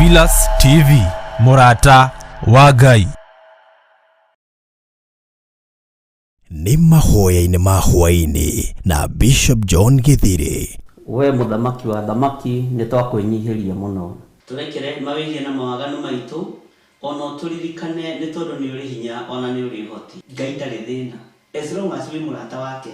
Theophilus TV, Murata wa Ngai. Ni Mahoya Ma Hwa-Ini na Bishop John Githiri. We muthamaki wa thamaki ni twakwenyihiria muno. Turekere mawirie na mawaganu maitu ono turirikane ni tondu ni uri hinya ona ni uri hoti. Ngai ndari thina. As long as we murata wake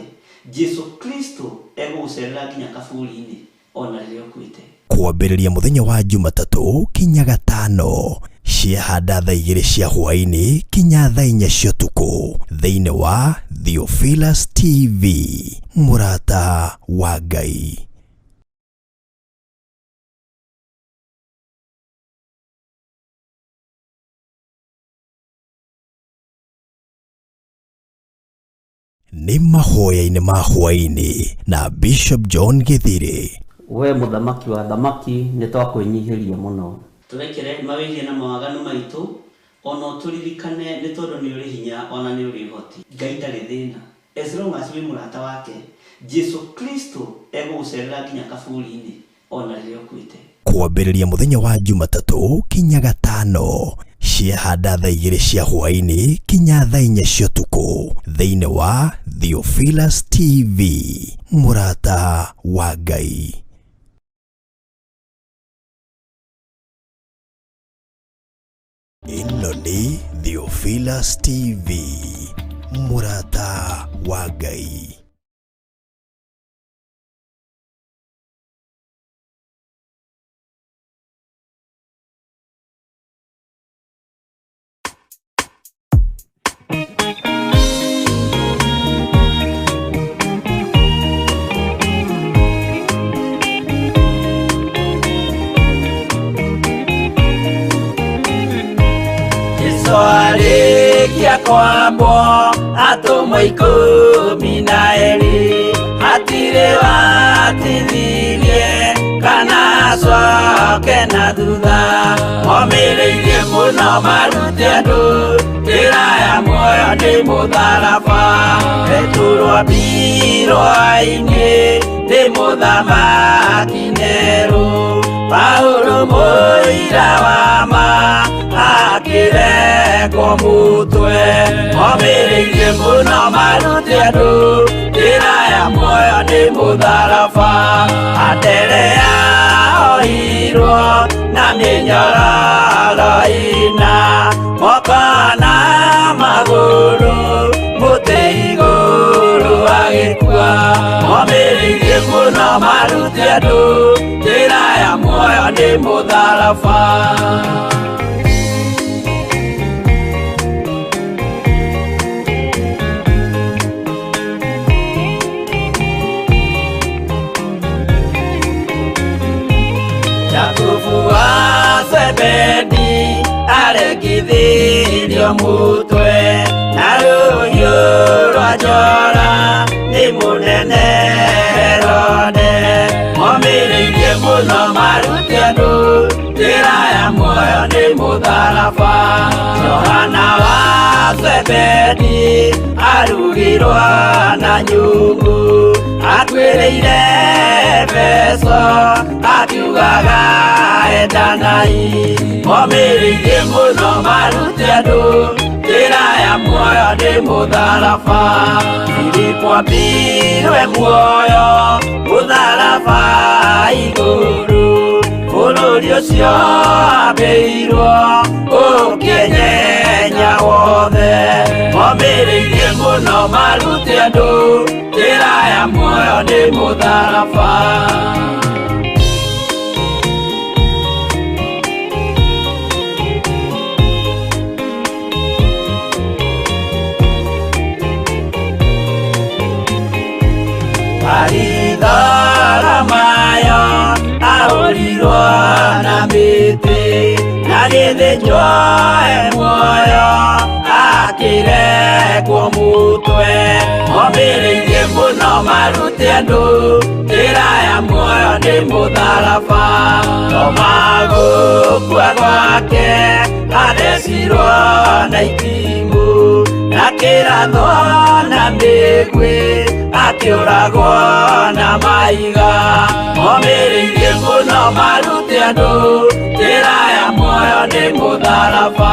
Jesu Kristo egucerera nginya kaburi-ini ona ririo kwite. Kwambĩrĩria muthenya wa Jumatatu kinya Gatano, ciahanda thaa 2 cia hwaini kinya thaa 4 cia ũtukũ thĩinĩ wa Theophilus TV, Murata wa Ngai. Ni Mahoya Ma Hwa-Ini na Bishop John Githiri. We muthamaki wa thamaki ni twakwenyihiria muno. Turekere mawirie na mawaganu maitu ono turirikane ni tondu ni uri hinya ona ni uri hoti. Ngai ndari thina. As long as we murata wake Jesu Kristo egucerera nginya kaburi-ini ona ririo kwite. Kwambĩrĩria muthenya wa Jumatatu kinya Gatano, ciahanda thaa 2 cia hwaini kinya thaa 4 cia ũtukũ thĩinĩ wa Theophilus TV, Murata wa Ngai. Ĩno nĩ Theophilus TV, Murata wa Ngai. Kia kwambo atumwa 12 hatire watithirie kana coke na thutha momireirie muno marute andu njĩra ya muoyo nĩ mũtharaba eturwo mbirwa-inĩ nĩ mũthamaki Nero Paulo mũira wa ma akĩrengwo mũtwe momireirie muno marute andu njĩra ya muoyo nĩ mũtharaba andere yaohirwo na mĩnyororo ina moko na magũrũ mũtĩ igũrũ agĩkua momireirie muno marute andu njĩra ya muoyo nĩ mũtharaba. Sebedi aregithirio mũtwe na rũhiũ rwa njora nĩ mũnene Herode momireirie muno marute andu njĩra ya muoyo nĩ mũtharaba. Johana wa Sebedi arugirwo na nyũngũ akwĩrĩire Efeso akiugaga endanai momireirie muno marute andu njĩra ya muoyo nĩ mũtharaba. Filipo ambirwe muoyo mũtharaba igũrũ bũrũri ũcio ambĩirwo ũkĩnyenya wothe momireirie muno marute andu njĩra ya muoyo nĩ mũtharaba. Aridara mayo ahorirwo na mĩtĩ na gĩthĩnjwo muoyo akĩrengwo mũtwe momireirie muno marute andu njĩra ya muoyo nĩ mũtharaba. Toma gũkua gwake athecirwo na itimũ na kĩratho na mĩguĩ akĩũragwo na maiga momireirie muno marute andu njĩra ya muoyo nĩ mũtharaba.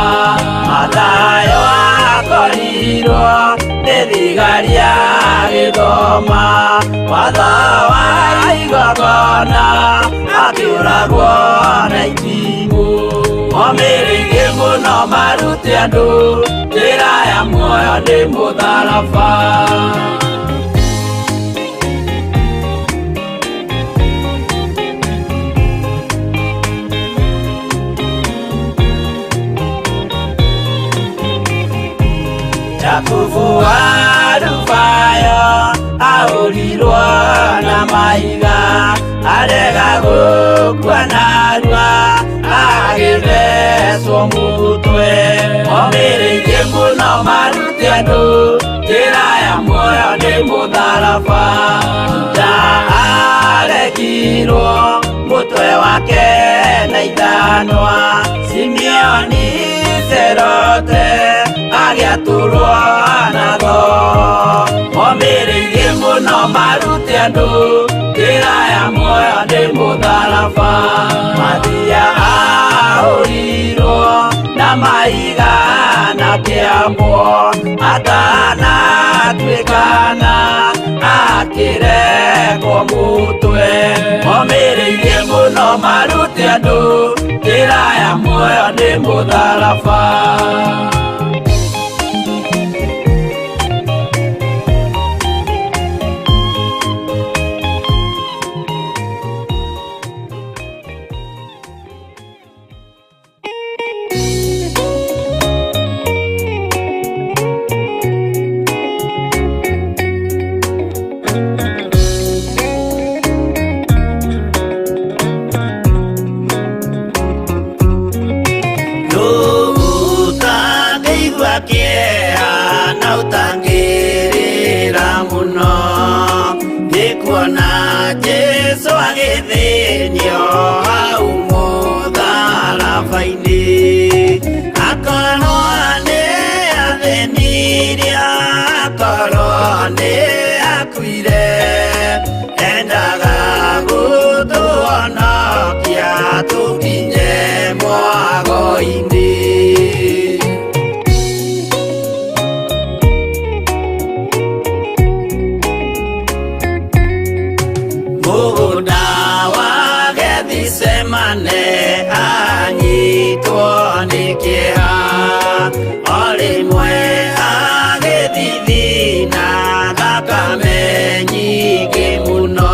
Mathayo akorirwo nĩ thigari ya Gĩthoma, watho wa igongona akĩũragwo na itimũ. Momĩrĩirie mũno marute andũ njĩra ya muoyo nĩ mũtharaba. Jakubu wa Rubayo ahũrirwo na mahiga, arega gũkua narua agĩthecwo mũtwe. Momĩrĩirie mũno marute andũ njĩra ya muoyo nĩ mũtharaba. Juda aregirwo mũtwe wake na ithanwa, Simeoni Zelote agĩatũrwo nago. Momĩrĩirie mũno marute andũ njĩra ya muoyo nĩ mũtharaba. Mathia ahũrirwo na mahiga na kĩambo, atanatuĩkana akĩrekwo mũtwe. Momĩrĩirie mũno marute andũ njĩra ya muoyo nĩ mũtharaba. Kuona Jesu agĩthĩnio hau mũtharaba-inĩ, akorwo nĩ athĩnirie, akorwo nĩ akuire, endaga gũtũhonokia tũkinye mwago-inĩ. Anyitwo nĩ kĩeha, o rĩmwe agĩthithina thakame nyingĩ mũno.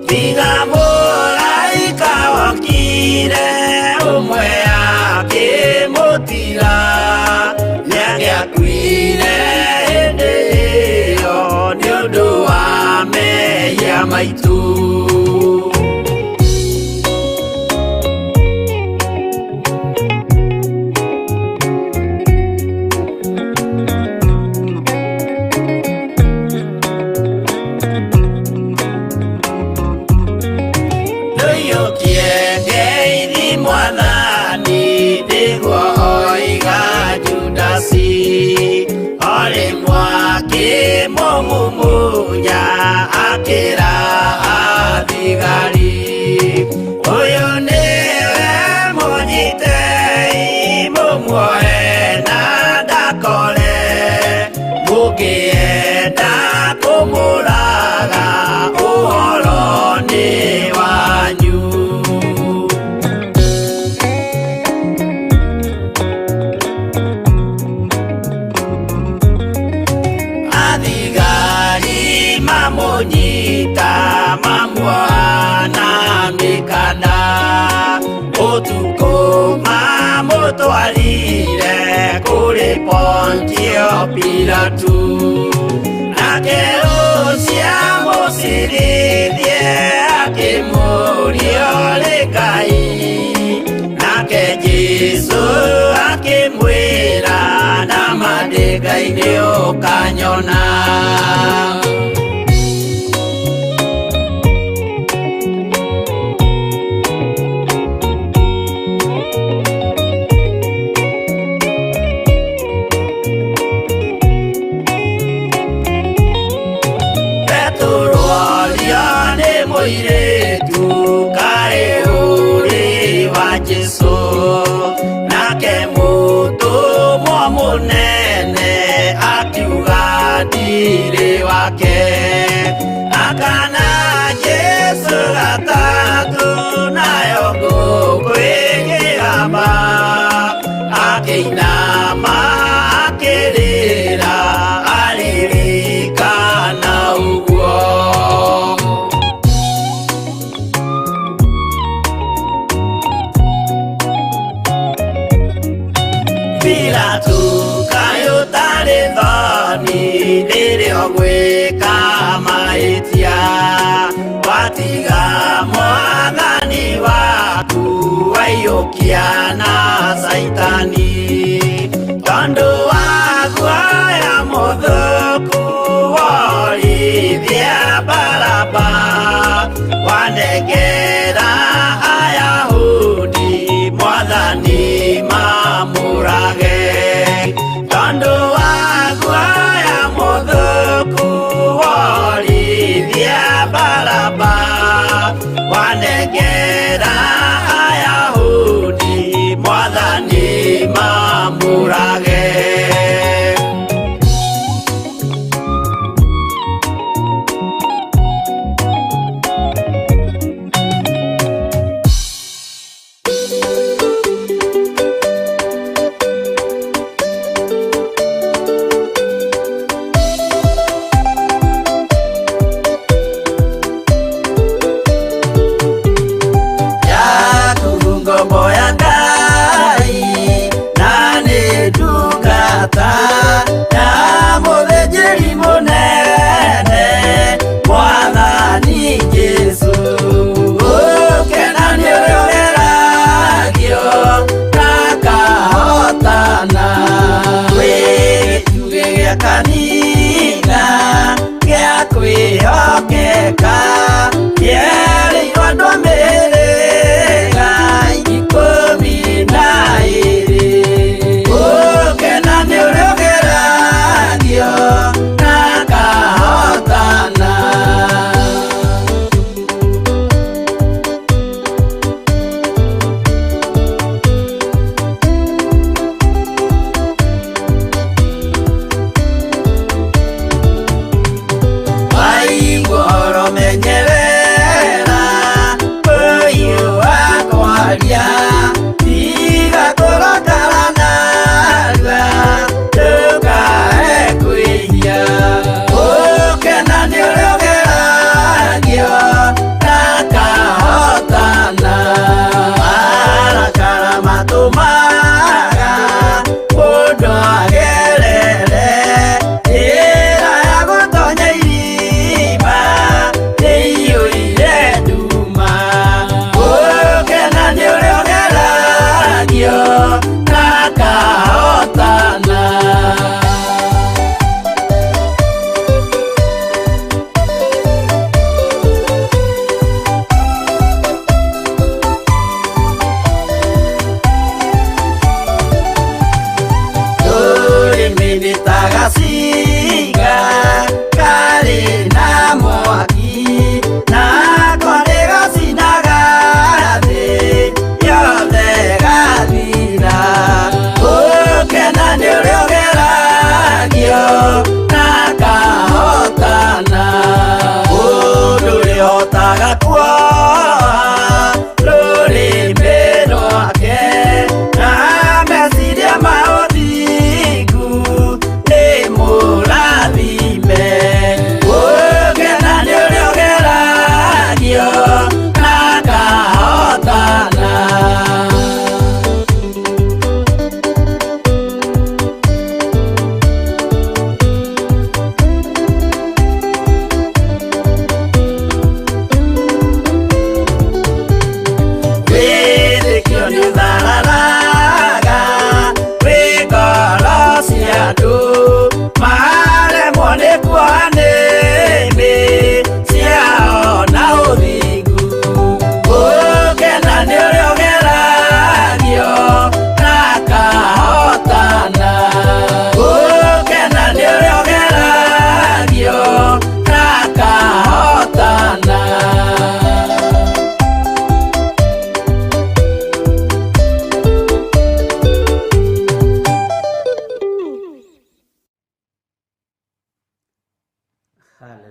Tiga mũraika wokire ũmwe akĩmũtiga, nĩagĩakuire hĩndĩ ĩyo nĩ ũndũ wa mehia maitũ. Mumunya akĩra athigari, ũyũ nĩwe mũnyitei, mũmuoe na ndakore, mũngĩenda kũmũraga ũhoro nĩ wanyu. Mamonyita mamwana mikanda, ũtukũ mamũtwarire kũrĩ Pontio Pilatu, nake ũcio mũcirithie akĩmũria ũrĩ Ngai, nake Jesũ akĩmwĩra na mandĩka-inĩ ũkanyona. Mũirĩtu kaĩ ũrĩ wa Jesũ, wake akana Jesu gatatu nayo ngũkwĩgĩrama akĩinama akĩrĩra aririkana ũguo Pilatu kayo tarĩ thoni rĩrĩa gwĩka mahĩtia watiga mwathani waku waiyũkia na Saitani tondũ wa guoya mũthũku worithia Baraba wanengera Ayahudi mwathani mamũrage tondũ wa guoya mũthũku worithia Baraba wanengera Ayahudi mwathani mamũrage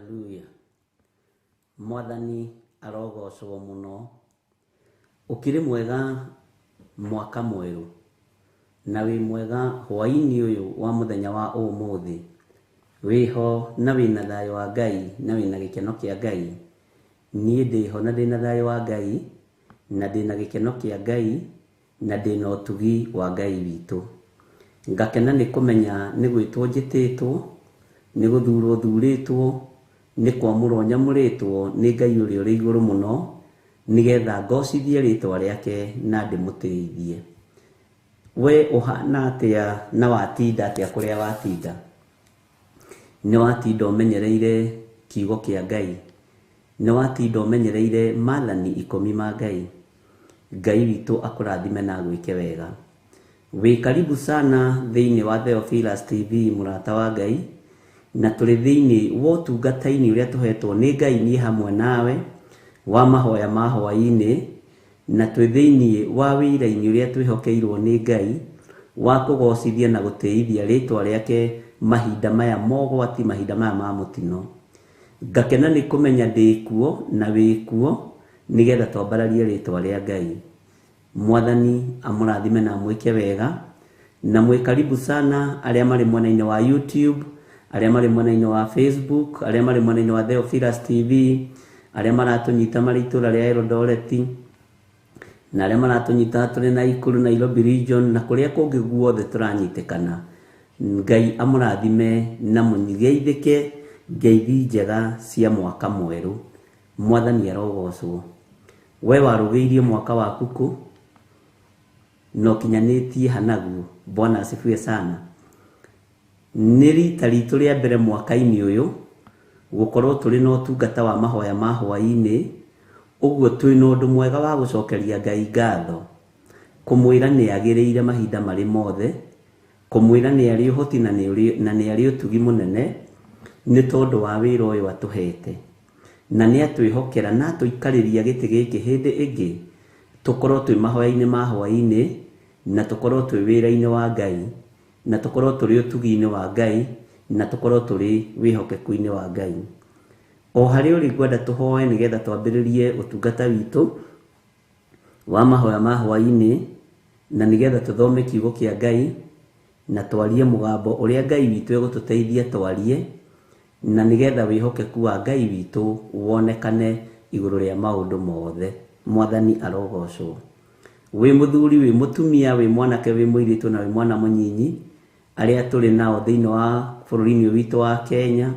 Haleluya. Mwathani arogocwo muno. Ukiri mwega mwaka mweru. Na wi mwega hwa-ini uyu wa muthenya wa umuthi. Wiho na wina thayo wa Ngai na wina gikeno kia Ngai. Nie ndiho na ndina thayo wa Ngai na ndina gikeno kia Ngai na ndina utugi wa Ngai witu. Ngakena ni kumenya ni gwitwo njititwo, ni guthurwo thuritwo, ni kwamurwo nyamuritwo ni Ngai uria uri iguru muno, nigetha ngocithie ritwa riake na ndimutithie. We uhana atia na watinda atia kuria watinda? Ni watinda umenyereire kiugo kia Ngai, ni watinda umenyereire maathani 10 ma Ngai. Ngai witu akurathime na gwike wega. We karibu sana thiini wa Theophilus TV Murata wa Ngai, na tuli thiini wa utungata-ini uria tuhetwo ni Ngai ni hamwe nawe wa Mahoya Ma Hwa-Ini, na twi thiini wa wira-ini uria twihokeirwo ni Ngai wa kugocithia na gutiithia ritwa riake mahinda maya mogwati, mahinda maya ma mutino. Ngakena ni kumenya ndikuo na wikuo nigetha twambararie ritwa ria Ngai. Mwathani amurathime na mwike wega, na mwe karibu sana aria mari mwena-ini wa YouTube, aria mari mwena-ini wa Facebook, aria mari mwena-ini wa Theophilus TV, aria maratunyita mari itura ria Eldoret, na aria maratunyita turi na Ikuru Nairobi region na kuria kungi guothe turanyitikana. Ngai amurathime na munyigeithike ngeithi njega cia mwaka mweru. Mwathani arogocwo. We warugiirie mwaka waku ku no kinyanitie hanaguo. Bwana asifiwe sana. Ni rita ritu ria mbere mwaka-ini uyu gukorwo turi no tungata wa Mahoya Ma Hwa-Ini, uguo twi no undu mwega wa gucokeria Ngai ngatho, kumwira ni agiriire mahinda mari mothe, kumwira ni ari uhoti na ni ari utugi munene ni tondu wa wira uyu atuhete, na ni atwihokera na tuikariria giti giki hindi ingi tukorwo twi Mahoya-ini Ma Hwa-Ini, na tukorwo twi wira-ini wa Ngai, na tukorwo turi utugi-ini wa Ngai, na tukorwo turi wihokeku-ini wa Ngai. O hari uri ngwenda tuhoe nigetha twambiririe utungata witu wa Mahoya Ma Hwa-Ini, na nigetha tuthome kiugo kia Ngai na twarie mugambo uria Ngai witu egututeithia twarie, na nigetha wihokeku wa Ngai witu wonekane iguru ria maundu mothe. Mwathani arogocwo. We muthuri, we mutumia, we mwanake, we muiritu na we mwana munyinyi aria turi nao thiini wa bururi-ini witu wa Kenya,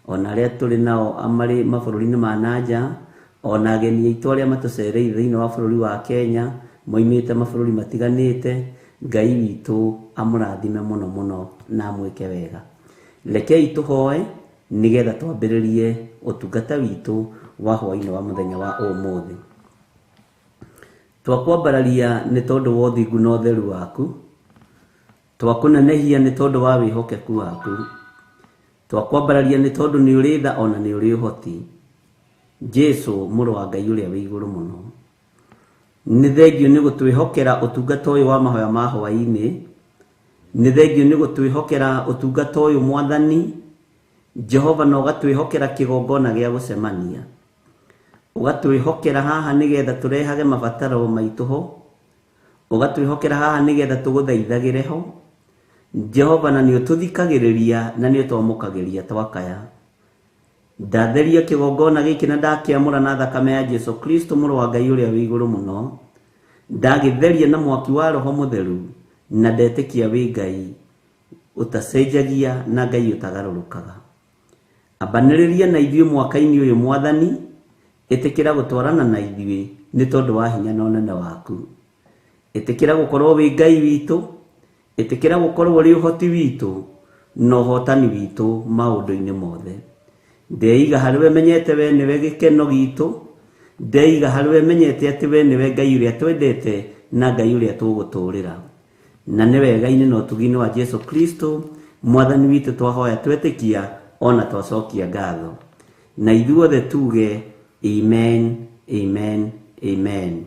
ona aria turi nao amari mabũrũri-inĩ ma nanja, ona ageni aitu aria matucereire thiini wa bururi wa Kenya moimite mabũrũri matiganite. Ngai witu amurathime muno muno na mwike wega. Rekei tuhoe nigetha twambiririe utungata witu wa hwa-ini wa muthenya wa umuthi. Twakwambararia ni tondu wa uthingu na utheru waku, twakunenehia ni tondu wa wihokeku waku, twakwambararia ni tondu ni uri tha ona ni uri uhoti. Jesu muru wa Ngai uria wi iguru muno, ni thengio ni gutwihokera utungata uyu wa Mahoya Ma Hwa-Ini, ni thengio ni gutwihokera utungata uyu Mwathani Jehova, na ugatwihokera kigongona gia gucemania, ugatwihokera haha nigetha turehage mabataro maitu ho, ugatwihokera haha nigetha tuguthaithagire ho Jehova, na ni ututhikagiriria na ni utwamukagiria twakaya. Ndatheria kigongona giki na ndakiamura na thakame ya Jesu Kristo muru wa Ngai uria wi iguru muno, ndagitheria na mwaki wa Roho Mutheru, na ndetikia wi Ngai utacenjagia na Ngai utagarurukaga. Abaniriria na ithuĩ mwaka-ini uyu Mwathani, itikira gutwarana na ithuĩ ni tondu wa hinya na unene waku. Itikira gukorwo wi Ngai witu, itikira gukorwo ri uhoti witu no hotani witu maundu-ini mothe. Ndeiga hariwe menyete we niwe gikeno gitu, ndeiga hariwe menyete ati we niwe Ngai uria twendete na Ngai uria tuguturira, na ni wega-ini no tugini wa Jesu Kristo Mwathani witu twahoya twetikia ona twacokia ngatho, na ithuothe tuge amen, amen, amen.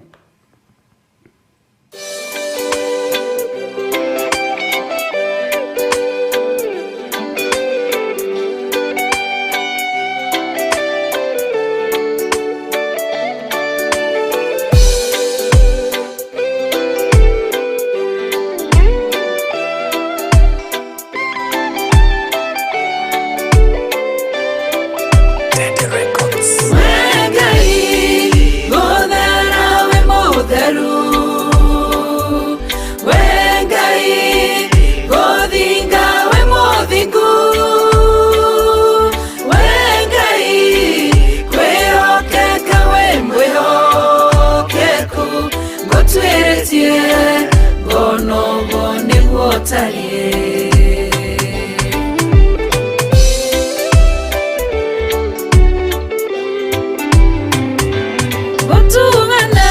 gutugana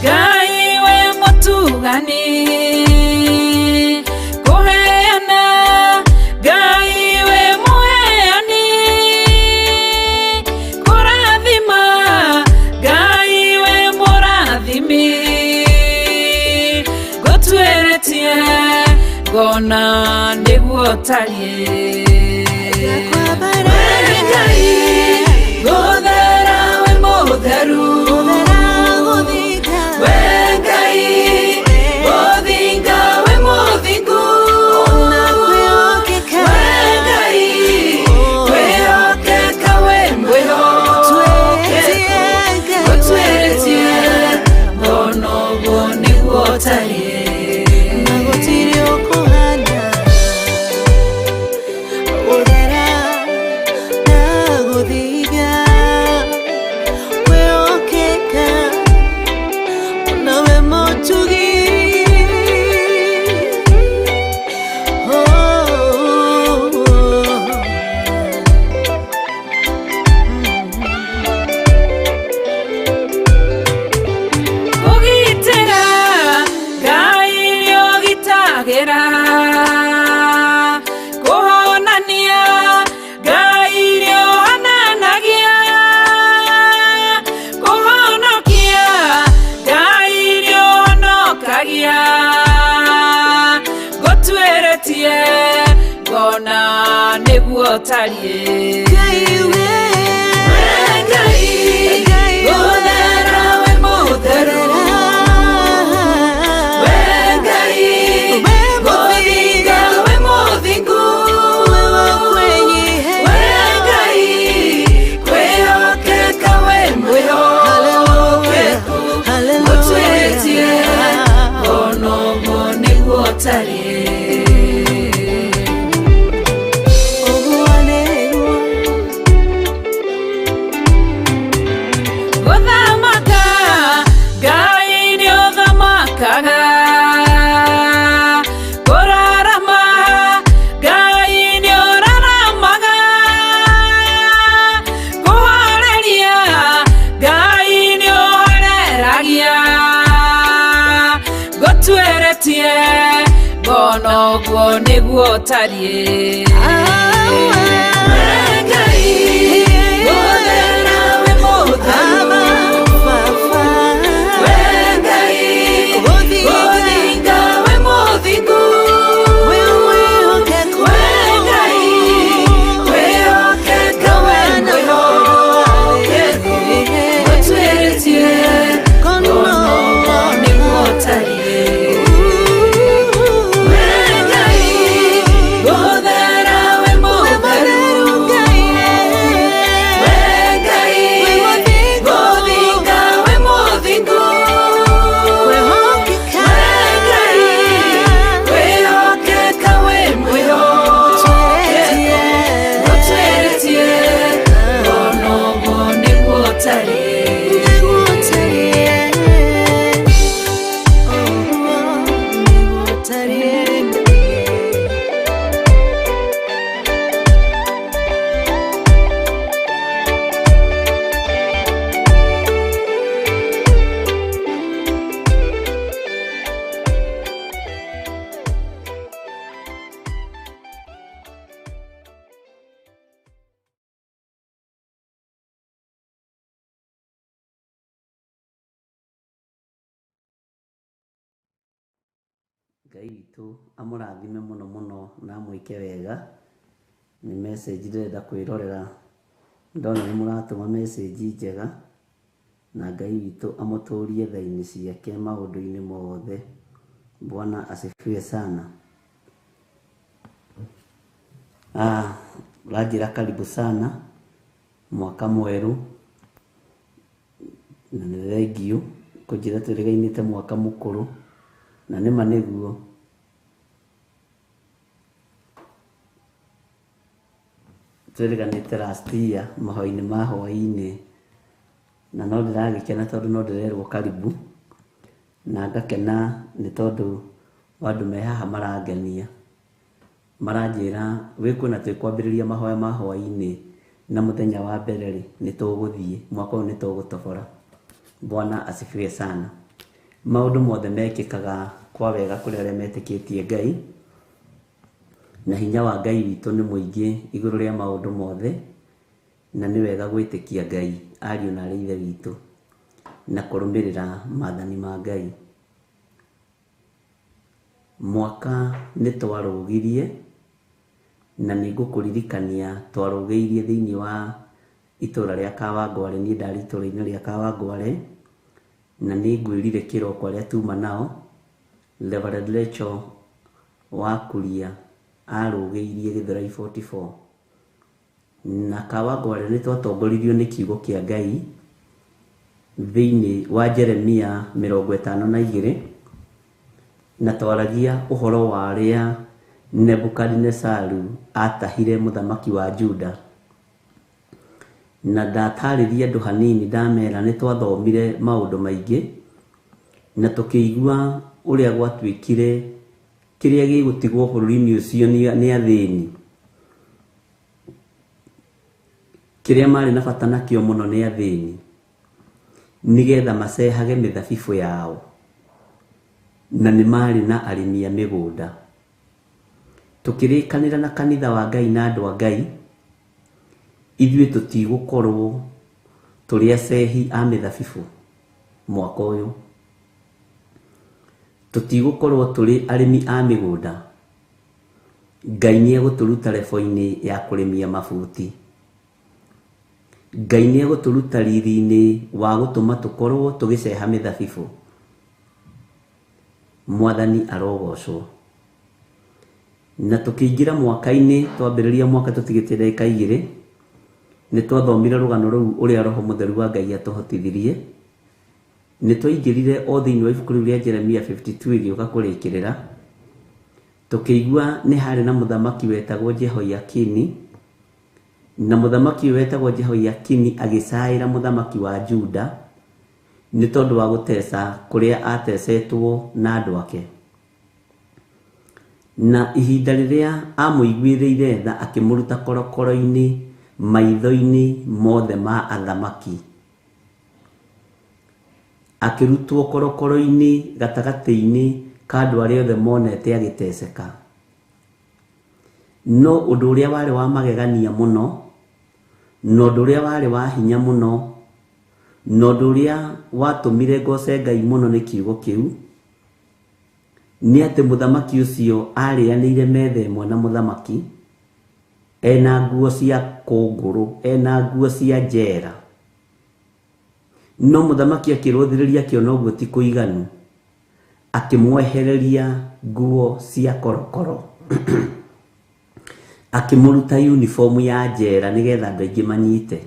Ngai we mutugani kuheana Ngai we muheani kurathima Ngai we murathimi gutweretie ngona niguo tarie tarie niguo tarie Ngai witũ amũrathime mũno mũno na amwĩke wega. Nĩ message ndĩrenda kwĩrorera, ndona nĩ mũratũma message njega, na Ngai witũ amũtũrie thaini ciake maũndũ-inĩ mothe. Bwana asifiwe sana. Rajira karibu sana mwaka mweru, na nĩ thengio kũnjĩra tũrĩgainĩte mwaka mũkũrũ, na nĩma nĩguo. Tũrĩganĩte last year Mahoya Ma Hwa-Ini, na no ndĩragĩkena tondũ no ndĩrerwo karibu, na ngakena nĩ tondũ andũ me haha marangenia, maranjĩra wĩkwĩna twĩkwambĩrĩria Mahoya Ma Hwa-Ini na mũthenya wa mbere rĩ nĩ tũgũthiĩ mwaka ũyũ nĩ tũgũtobora. Bwana asifiwe sana. Maundu mothe mekikaga kwa wega kuri aria metikitie Ngai, na hinya wa Ngai witũ nĩ mũingĩ igũrũ rĩa maũndũ mothe, na nĩ wega gwĩtĩkia Ngai ariũ na arĩ ithe witũ na kũrũmĩrĩra maathani ma Ngai. Mwaka nĩ twarũgirie na nĩ ngũkũririkania twarũgĩirie thĩinĩ wa itũra rĩa Kawangware. Niĩ ndarĩ itũra-inĩ rĩa Kawangware na nĩ ngwĩrire kĩroko arĩa tuma nao. Reverend Rachel wa Kuria arũgĩirie Githiri 44 na Kawangware nĩ twatongoririo nĩ kiugo kĩa Ngai thĩinĩ wa Jeremia 52 na twaragia ũhoro wa arĩa Nebukadnezaru atahire mũthamaki wa Juda, na ndatarĩria andũ hanini ndamera nĩ twathomire maũndũ maingĩ na tũkĩigua ũrĩa gwatuĩkire kĩrĩa gĩgũtigwo bũrũri-inĩ ũcio nĩ athĩni. Kĩrĩa marĩ na bata nakĩo mũno nĩ athĩni, nĩgetha macehage mĩthabibũ yao, na nĩ marĩ na arĩmi a mĩgũnda. Tũkĩrĩkanĩra na kanitha wa Ngai na andũ a Ngai, ithuĩ tũtigũkorwo tũrĩ acehi a mĩthabibũ mwaka ũyũ. Tũtigũkorwo tũrĩ arĩmi a mĩgũnda. Ngai nĩ egũtũruta lebo-inĩ ya kũrĩmia mabuti. Ngai nĩ egũtũruta riri-inĩ wa gũtũma tũkorwo tũgĩceha mĩthabibũ. Mwathani arogocwo. Na tũkĩingĩra mwaka-inĩ, twambĩrĩria mwaka tũtigĩtie ndagĩka 2, nĩ twathomire rũgano rũu ũrĩa Roho Mũtheru wa Ngai atũhotithirie. Nĩ twaingĩrire o thĩinĩ wa ibuku rĩu rĩa Jeremia 52 ĩgĩũka kũrĩkĩrĩra. Tũkĩigua nĩ harĩ na mũthamaki wetagwo Jehoiakini, na mũthamaki ũyũ wetagwo Jehoiakini agĩcaĩra mũthamaki wa Juda nĩ tondũ wa gũteca kũrĩa atecetwo na andũ ake. Na ihinda rĩrĩa amũiguithĩire tha akĩmũruta korokoro-inĩ maitho-inĩ mothe ma athamaki. Akĩrutwo korokoro-inĩ gatagatĩ-inĩ ka andũ arĩa othe monete agĩteceka. No ũndũ ũrĩa warĩ wa magegania mũno, na ũndũ ũrĩa warĩ wa hinya mũno, na ũndũ ũrĩa watũmire ngoce Ngai mũno nĩ kiugo kĩu, nĩ atĩ mũthamaki ũcio arĩanĩire metha ĩmwe na mũthamaki ena nguo cia kũngũrũ, ena nguo cia njera. No mũthamaki akĩrũthĩrĩria akĩona ũguo ti kũiganu, akĩmwehereria nguo cia korokoro akĩmũruta uniform ya njera nĩgetha andũ aingĩ manyite.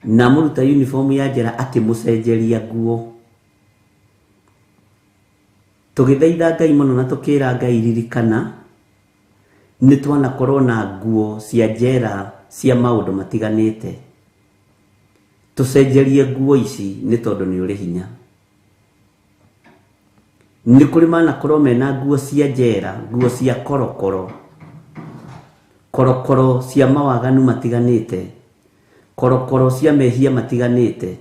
Na mũruta uniform ya njera akĩmũcenjeria nguo. Tũgĩthaitha Ngai mũno na tũkĩra Ngai ririkana nĩ twanakorwo na nguo cia njera cia maũndũ matiganĩte. Tũcenjerie nguo ici nĩ tondũ nĩ ũrĩ hinya. Nĩ kũrĩ manakorwo mena nguo cia njera, nguo cia korokoro, korokoro cia mawaganu matiganĩte, korokoro cia mehia matiganĩte.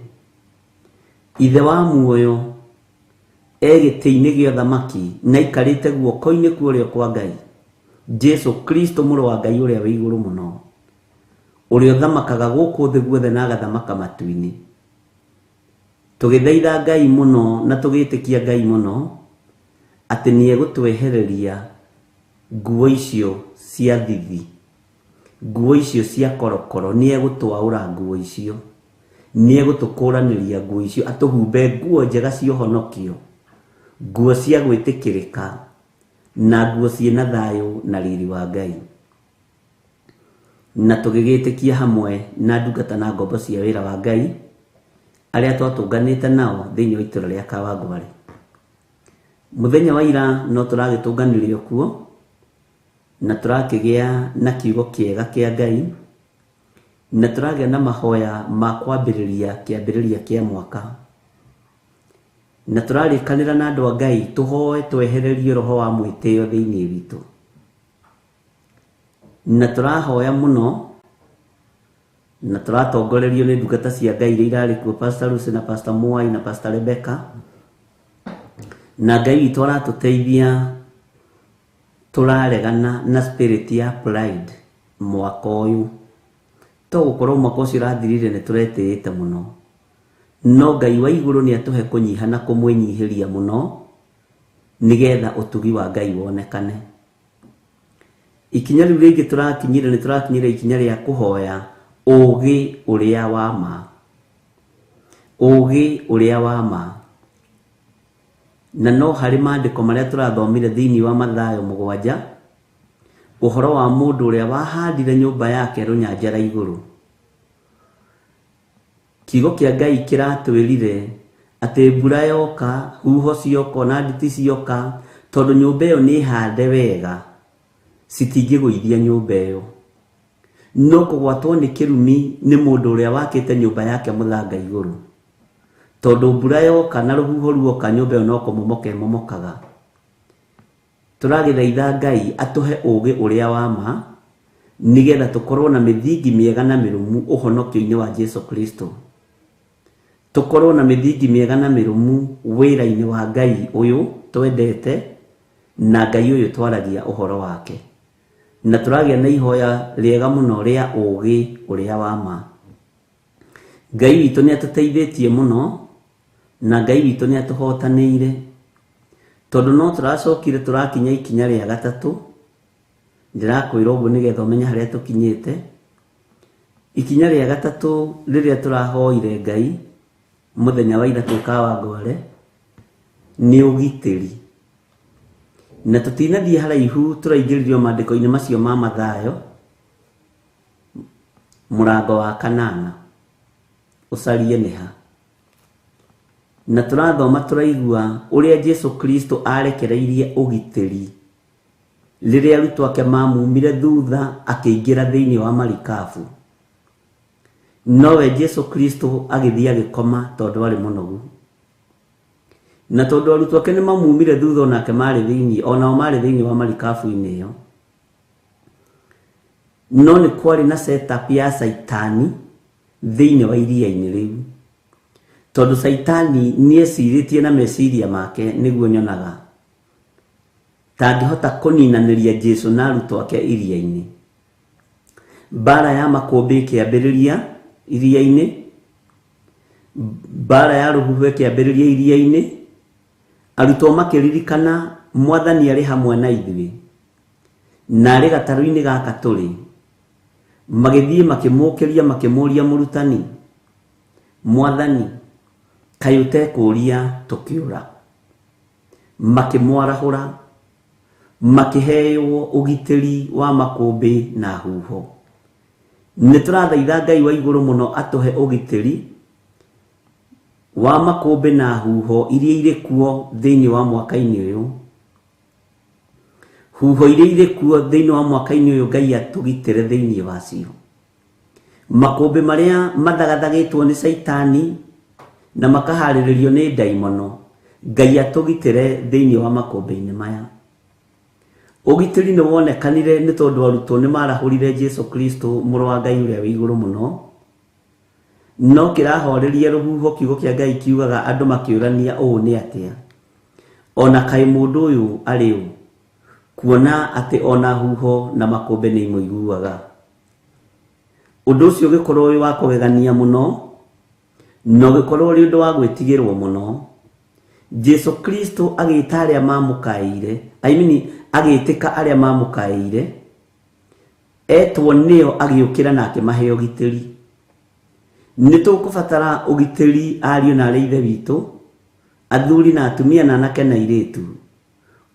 Ithe wa muoyo gĩtĩ-inĩ gĩa ũthamaki na aikarĩte guoko-inĩ kwa ũrĩo kwa Ngai, Jesu Kristo mũrũ wa Ngai ũrĩa wĩ igũrũ mũno, ũrĩa ũthamakaga gũkũ thĩ guothe na agathamaka matu-inĩ. Tũgĩthaitha Ngai mũno na tũgĩtĩkia Ngai mũno atĩ nĩ egũtwehereria nguo icio cia thithi, nguo icio cia korokoro. Nĩ egũtwaũra nguo icio, nĩ egũtũkũranĩria nguo icio, atũhumbe nguo njega cia ũhonokio, nguo cia gwĩtĩkĩrĩka na nguo ciĩna thayũ na riri wa Ngai. Na tũgĩgĩtĩkia hamwe na ndungata na ngombo cia wĩra wa Ngai arĩa twatũnganĩte nao thĩinĩ wa itũra rĩa Kawangware. Mũthenya wa ira no tũragĩtũnganĩrio kuo na tũrakĩgĩa na kiugo kĩega kĩa Ngai, na tũragĩa na mahoya ma kwambĩrĩria kĩambĩrĩria kĩa mwaka, na tũrarĩkanĩra na andũ a Ngai tũhoe twehererie roho wa mwĩtĩo thĩinĩ witũ. Na tũrahoya mũno na tũratongorerio nĩ ndungata cia Ngai iria irarĩ kuo, Pastor Lucy na Pastor Mwai na Pastor Rebecca, na Ngai witũ aratũteithia. Tũraregana na spirit ya pride mwaka ũyũ, tũgũkorwo mwaka ũcio ũrathirire nĩ tũretĩĩte mũno, no Ngai wa igũrũ nĩ atũhe kũnyiha na kũmwĩnyihĩria mũno nĩgetha ũtugi wa Ngai wonekane. Ikinya rĩu rĩngĩ tũrakinyire nĩ tũrakinyire ikinya rĩa kũhoya ũũgĩ ũrĩa wa ma, ũũgĩ ũrĩa wa ma. Na no harĩ maandĩko marĩa tũrathomire thĩinĩ wa Mathayo 7 ũhoro wa mũndũ ũrĩa wahandire nyũmba yake rũnyanjara igũrũ. Kiugo kĩa Ngai kĩratwĩrire atĩ mbura yoka, huho cioka na nditi cioka, tondũ nyũmba ĩyo nĩ hande wega, citingĩgũithia nyũmba ĩyo. No kũgwatwo nĩ kĩrumi nĩ mũndũ ũrĩa wakĩte nyũmba yake mũthanga igũrũ, tondũ mbura yoka na rũhuho ruoka, nyũmba ĩyo no kũmomoka ĩmomokaga. Tũragĩthaitha Ngai atũhe ũũgĩ ũrĩa wa ma nĩgetha tũkorwo na mĩthingi mĩega na mĩrũmu ũhonokio-inĩ wa Jesu Kristo. Tũkorwo na mĩthingi mĩega na mĩrũmu wĩra-inĩ wa Ngai ũyũ twendete na Ngai ũyũ twaragia ũhoro wake. Na tũragĩa na ihoya rĩega mũno rĩa ũũgĩ ũrĩa wa ma. Ngai witũ nĩ atũteithĩtie mũno na Ngai witũ nĩ atũhotanĩire, tondũ no tũracokire tũrakinya ikinya rĩa gatatũ. Ndĩrakwĩra ũguo nĩgetha ũmenye harĩa tũkinyĩte. Ikinya rĩa gatatũ rĩrĩa tũrahoire Ngai mũthenya wa ira twĩkaga wa ngware nĩ ũgitĩri. Na tũtinathiĩ haraihu, tũraingĩririo maandĩko-inĩ macio ma Mathayo mũrango wa 8 ũcarie nĩ ha. Na tũrathoma tũraigua ũrĩa Jesu Kristo arekereirie ũgitĩri rĩrĩa arutwo ake mamumire thutha akĩingĩra thĩinĩ wa marikabu. Nowe Jesu Kristo agĩthiĩ agĩkoma tondũ arĩ mũnogu. Na tondũ arutwo ake nĩ mamumire thutha onake marĩ thĩinĩ, onao marĩ thĩinĩ wa marikabu-inĩ ĩyo, no nĩ kwarĩ na setup ya Saitani thĩinĩ wa iria-inĩ rĩu, tondũ Saitani nĩecirĩtie na meciria make, nĩguo nyonaga tangĩhota kũninanĩria Jesu na arutwo ake iria-inĩ. Mbara ya makũmbĩ ĩkĩambĩrĩria iria-inĩ, mbara ya rũhuho ĩkĩambĩrĩria iria-inĩ, arutwo makĩririkana Mwathani arĩ hamwe na ithuĩ na arĩ gatarũ-inĩ gaka tũrĩ, magĩthiĩ makĩmũũkĩria makĩmũũria mũrutani, Mwathani kaĩ ũtekũũria tũkĩũra? Makĩmwarahũra, makĩheo ũgitĩri wa makũmbĩ na huho. Nĩ tũrathaitha Ngai wa igũrũ mũno atũhe ũgitĩri wa makũmbĩ na huho iria irĩ kuo thĩinĩ wa mwaka-inĩ ũyũ. Huho iria irĩ kuo thĩinĩ wa mwaka-inĩ ũyũ Ngai atũgitĩre thĩinĩ wacio. Makũmbĩ marĩa mathagathagĩtwo nĩ Saitani na makaharĩrĩrio nĩ ndaimono, Ngai atũgitĩre thĩinĩ wa makũmbĩ-inĩ maya. Ũgitĩri nĩ wonekanire nĩ tondũ arutwo nĩ marahũrire Jesu Kristo mũrũ wa Ngai ũrĩa wĩ igũrũ mũno, no kĩrahoreria rũhuho. Kiugo kĩa Ngai kiugaga andũ makĩũrania ũũ nĩ atĩa, ona kaĩ mũndũ ũyũ arĩ ũ, kuona atĩ ona huho na makũmbĩ nĩ imũiguaga. Ũndũ ũcio ũgĩkorwo wĩ wa kũgegania mũno na ũgĩkorwo ũrĩ ũndũ wa gwĩtigĩrwo mũno. Jesu Kristo agĩĩta arĩa mamũkaĩire, agĩĩtĩka arĩa mamũkaĩire, etwo nĩo agĩũkĩra na akĩmahe ũgitĩri. Nĩ tũkũbatara ũgitĩri ariũ na arĩ ithe witũ, athuri na atumia na anake na airĩtu,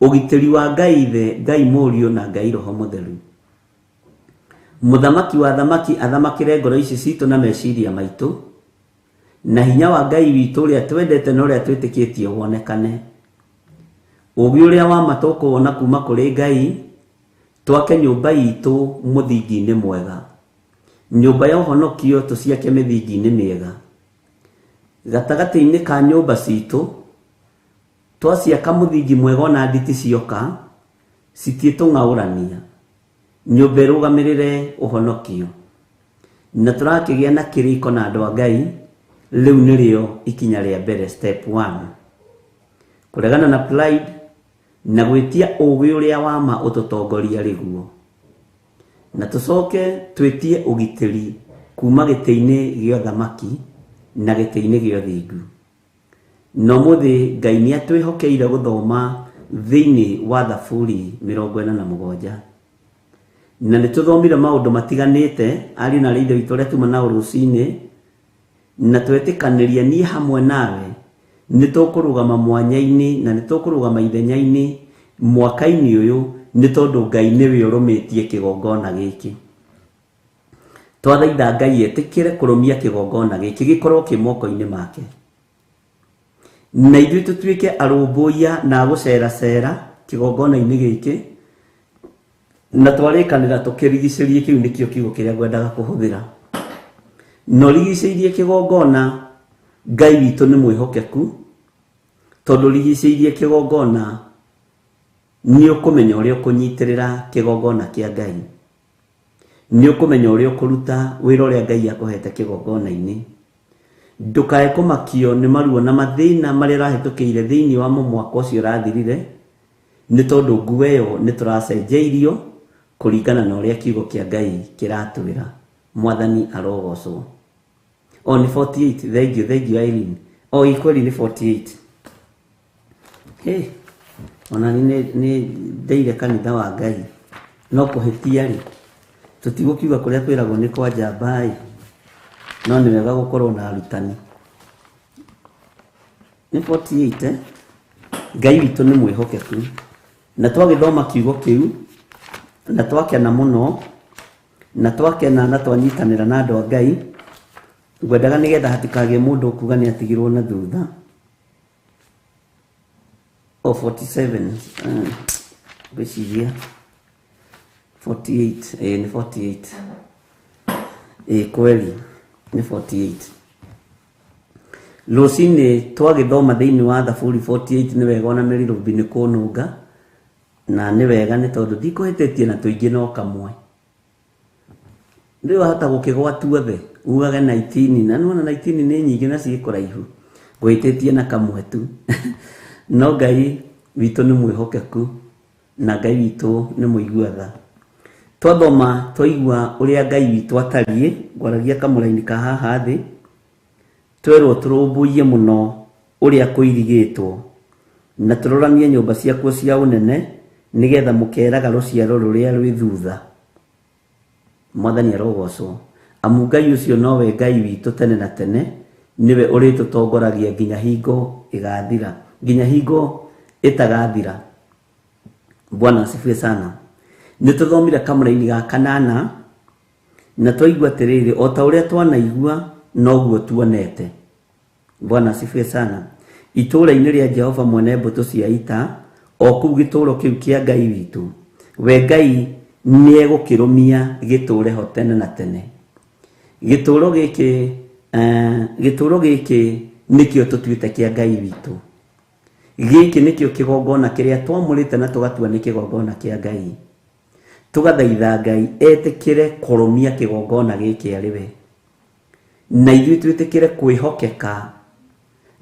ũgitĩri wa Ngai ithe, Ngai mũriũ na Ngai roho mũtheru. Mũthamaki wa thamaki athamakĩre ngoro ici citũ na meciria maitũ, na hinya wa Ngai witũ ũrĩa twendete na ũrĩa twĩtĩkĩtie wonekane. Ũũgĩ ũrĩa wa ma tũkũwona kuma kũrĩ Ngai, twake nyũmba itũ mũthingi-inĩ mwega, nyũmba ya ũhonokio tũciake mĩthingi-inĩ mĩega. Gatagatĩ-inĩ ka nyũmba citũ twaciaka mũthingi mwega, ona nditi cioka citiĩtũng'aũrania, nyũmba ĩrũgamĩrĩre ũhonokio. na tũrakĩgĩa na kĩrĩko na andũ a Ngai. Rĩu nĩrĩo ikinya rĩa mbere, step 1, kũregana na pride na gwĩtia ũgĩ ũrĩa wa ma ũtũtongoria rĩguo, na tũcoke twĩtie ũgitĩri kuma gĩtĩ-inĩ gĩa ũthamaki na gĩtĩ-inĩ gĩa ũthingu. No mũthĩ Ngai nĩ atwĩhokeire gũthoma thĩinĩ wa Thaburi 47, na nĩ tũthomire maũndũ matiganĩte ariũ na aithe witũ arĩa tuma nao rũci-inĩ, na twetĩkanĩria niĩ hamwe nawe nĩ tũkũrũgama mwanya-inĩ na nĩ tũkũrũgama ithenya-inĩ mwaka-inĩ ũyũ, nĩ tondũ Ngai nĩwe ũrũmĩtie kĩgongona gĩkĩ. Twathaitha Ngai etĩkĩre kũrũmia kĩgongona gĩkĩ gĩkorwo kĩ moko-inĩ make, na ithuĩ tũtuĩke arũmbũia na gũceracera kĩgongona-inĩ gĩkĩ, na twarĩkanĩra tũkĩrigicĩrie, kĩu nĩkĩo kiugo kĩrĩa ngwendaga kũhũthĩra. No rigicĩirie kĩgongona, Ngai witũ nĩ mwĩhokeku, tondũ rigicĩirie kĩgongona nĩ ũkũmenya ũrĩa ũkũnyitĩrĩra kĩgongona kĩa Ngai, nĩ ũkũmenya ũrĩa ũkũruta wĩra ũrĩa Ngai akũhete kĩgongona-inĩ. Ndũkae kũmakio nĩ maruo na mathĩna marĩa ũrahĩtũkĩire thĩinĩ wa mwaka ũcio ũrathirire, nĩ tondũ nguo ĩyo nĩ tũracenjeirio kũringana na ũrĩa kiugo kĩa Ngai kĩratwĩra. Mwathani arogocwo. Ni 48. Thank you Irene. Ikweli ni 48. Hey, ona ni ndeire kanitha wa Ngai, no kũhĩtia rĩ tũtigũkiuga kũrĩa kwĩragwo nĩ kwa njamba, no nĩ wega gũkorwo na arutani. Ni 48. Ngai witũ nĩ mwĩhokeku, na twagĩthoma kiugo kĩu na twakena mũno, na twakena na twanyitanĩra na andũ a Ngai, ngwendaga nĩgetha hatikagĩe mũndũ ũkuga nĩ atigirwo na thutha. 47 ngwĩciria 48. Ni 48. Kweli ni 48. Rũci-inĩ twagĩthoma thĩinĩ wa Thaburi 48 nĩ wega ona Mĩrĩrũmbi nĩ kũnũnga, na nĩ wega nĩ tondũ ndikũhĩtĩtie na tũingĩ no kamwe. Rĩu wahota gũkĩgwatu othe ugage 19, na nuona 19 nĩ nyingĩ na ciĩkũraihu, gwĩtĩtie na kamwe tu. No Ngai witũ nĩ mwĩhokeku, na Ngai witũ nĩ mũiguatha. Twathoma twaigua ũrĩa Ngai witũ atariĩ, ngwaragia kamũraini ka haha thĩ, twerwo tũrũmbũiye mũno ũrĩa kũirigĩtwo, na tũroramie nyũmba ciakuo cia ũnene, nĩgetha mũkeraga rũciaro rũrĩa rwĩ thutha. Mwathani arogocwo. Amu Ngai ũcio nowe Ngai witũ tene na tene, niwe ũrĩtũtongoragia nginya hingo ĩgathira, nginya hingo ĩtagathira. Bwana asifiwe sana. Nĩ tũthomire kamũraini ga 8 na twaigua atĩrĩrĩ, o ta ũrĩa twanaigua noguo tuonete. Bwana asifiwe sana. Itũũra-inĩ rĩa Jehova mwene mbũtũ cia ita, o kũu gĩtũũro kĩu kĩa Ngai witũ, we Ngai nĩ egũkĩrũmia gĩtũũre ho tene na tene. Gĩtũũro gĩkĩ nĩkĩo tũtuĩte kĩa Ngai witũ. Gĩkĩ nĩkĩo kĩgongona kĩrĩa twamũrĩte na tũgatua nĩ kĩgongona kĩa Ngai. Tũgathaitha Ngai etĩkĩre kũrũmia kĩgongona gĩkĩ arĩ we, na ithuĩ twĩtĩkĩre kwĩhokeka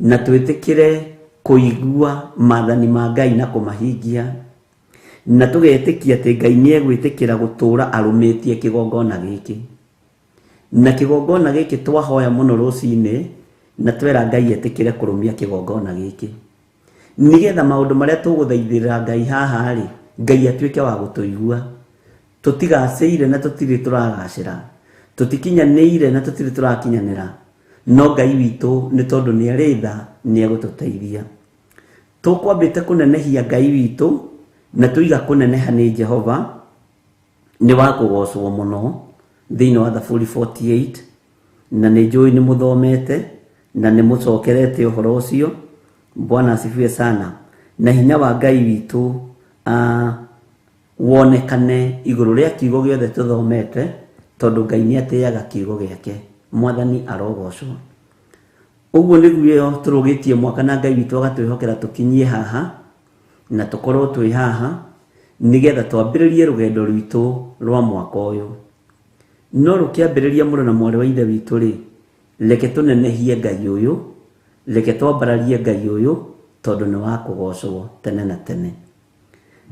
na twĩtĩkĩre kũigua maathani ma Ngai na kũmahingia, na tũgetĩkia atĩ Ngai nĩ egwĩtĩkĩra gũtũũra arũmĩtie kĩgongona gĩkĩ. Na kĩgongona gĩkĩ twahoya mũno rũci-inĩ, na twera Ngai etĩkĩre kũrũmia kĩgongona gĩkĩ, nĩgetha maũndũ marĩa tũgũthaithĩra Ngai haha rĩ, Ngai atuĩke wa gũtũigua. Tũtigacĩire na tũtirĩ tũragacĩra, tũtikinyanĩire na tũtirĩ tũrakinyanĩra, no Ngai witũ nĩ tondũ nĩ arĩ tha nĩ egũtũteithia. Tũkwambĩte kũnenehia Ngai witũ, na tũiga kũneneha nĩ Jehova, nĩ wa kũgocwo mũno thĩinĩ wa Thaburi 48, na nĩ njũĩ nĩ mũthomete na nĩ mũcokerete ũhoro ũcio. Bwana asifiwe sana. Na hinya wa Ngai witũ wonekane igũrũ rĩa kiugo gĩothe tũthomete, tondũ Ngai nĩ atĩaga kiugo gĩake. Mwathani arogocwo. Ũguo nĩguo tũrũgĩtie mwaka na Ngai witũ agatwĩhokera tũkinyie haha, na tũkorwo twĩ haha nĩgetha twambĩrĩrie rũgendo rwitũ rwa mwaka ũyũ. no rukiambiriria muno na mwari wa ithe witu ri reke tunenehie Ngai uyu reke twambararie Ngai uyu tondu ni wa kugocwo tene na tene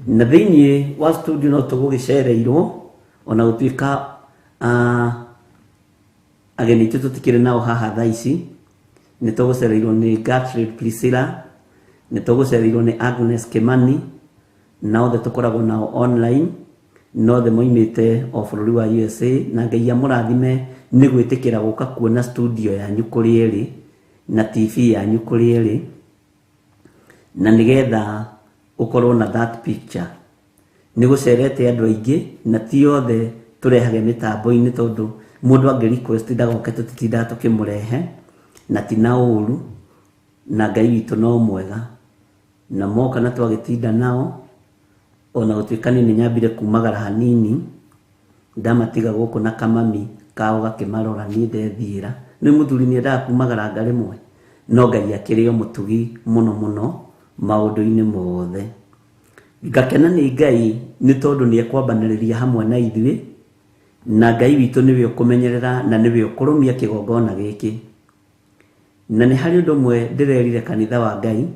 na thiini wa studio no tugugicereirwo ona gutuika ageni itu tutikire nao haha thaa ici ni tugucereirwo ni Githiri Priscilla ni tugucereirwo ni Agnes Kimani na othe tukoragwo nao online no the moimite o bururi wa USA na Ngai amurathime ni gwitikira guka kuona studio yanyu kuri eri na TV yanyu kuri eri na nigetha ukorwo na that picture ni gucerete andu aingi na ti othe turehage mitambo-ini tondu mundu angi request ndagoke tutitinda tukimurehe na ti na uru na Ngai witu no mwega na moka na twagitinda nao ona gutuikani ni nyambire kumagara hanini ndamatiga guku na kamami kao gakimarora ni ndethira ni muthuri ni nda kumagara ngari mwe no Ngai akirio mutugi muno muno maundu-ini mothe ngakena ni Ngai ni tondu ni ekwambaniriria hamwe na ithuĩ na Ngai witu niwe ukumenyerera na niwe ukurumia kigongona giki na ni hari undu mwe ndirerire kanitha wa Ngai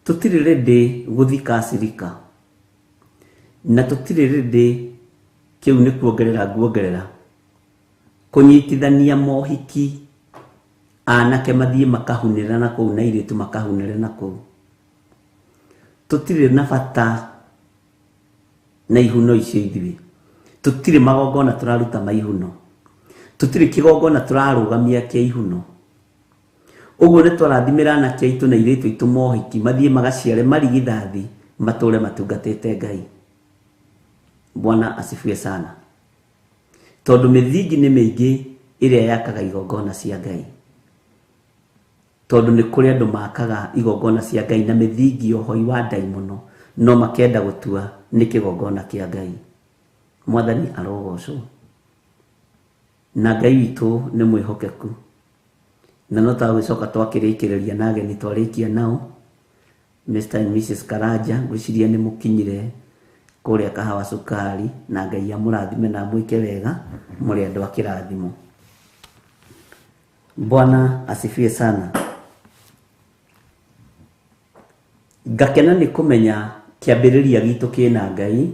tutire ready guthika acirika na tutire ready kiu ni kuongerera kunyitithania mohiki anake mathie makahunira na kuu na iritu makahunire na kuu tutire na bata na ihuno icio ithuĩ tutire magongona turaruta maihuno tutire kigongona turarugamia kia ihuno uguo ni twarathimira na kia itu na iritu itu mohiki mathie magaciare marigithathi mature matungatite Ngai. Bwana asifiwe sana tondu mithingi ni mingi iria yakaga igongona cia Ngai tondu ni kuri andu makaga igongona cia Ngai na mithingi ohoi wa ndai muno no makenda gutua ni kigongona kia Ngai. Mwathani arogocwo na Ngai witu ni mwihokeku na no twagicoka twakirikireria na ageni twarikia nao Mr and Mrs Karanja gwiciria ni mukinyire kuria kahawa sukari na Ngai amurathime na mwike wega muri andu akirathimo. Bwana asifiwe sana. Ngakena ni kumenya kiambiriria gitu kina Ngai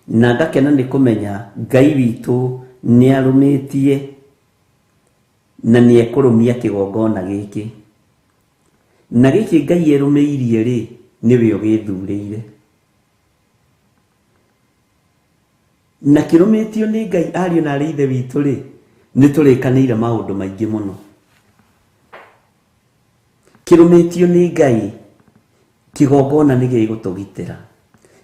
na ngakena ni kumenya Ngai witu ni arumitie na ni ekurumia kigongona giki na giki Ngai erumiirie ri niwe ugithurire na kirumitio ni Ngai ario na rithe witu ri ni turikanire maundu maingi muno kirumitio ni Ngai kigongona ni gigutugitira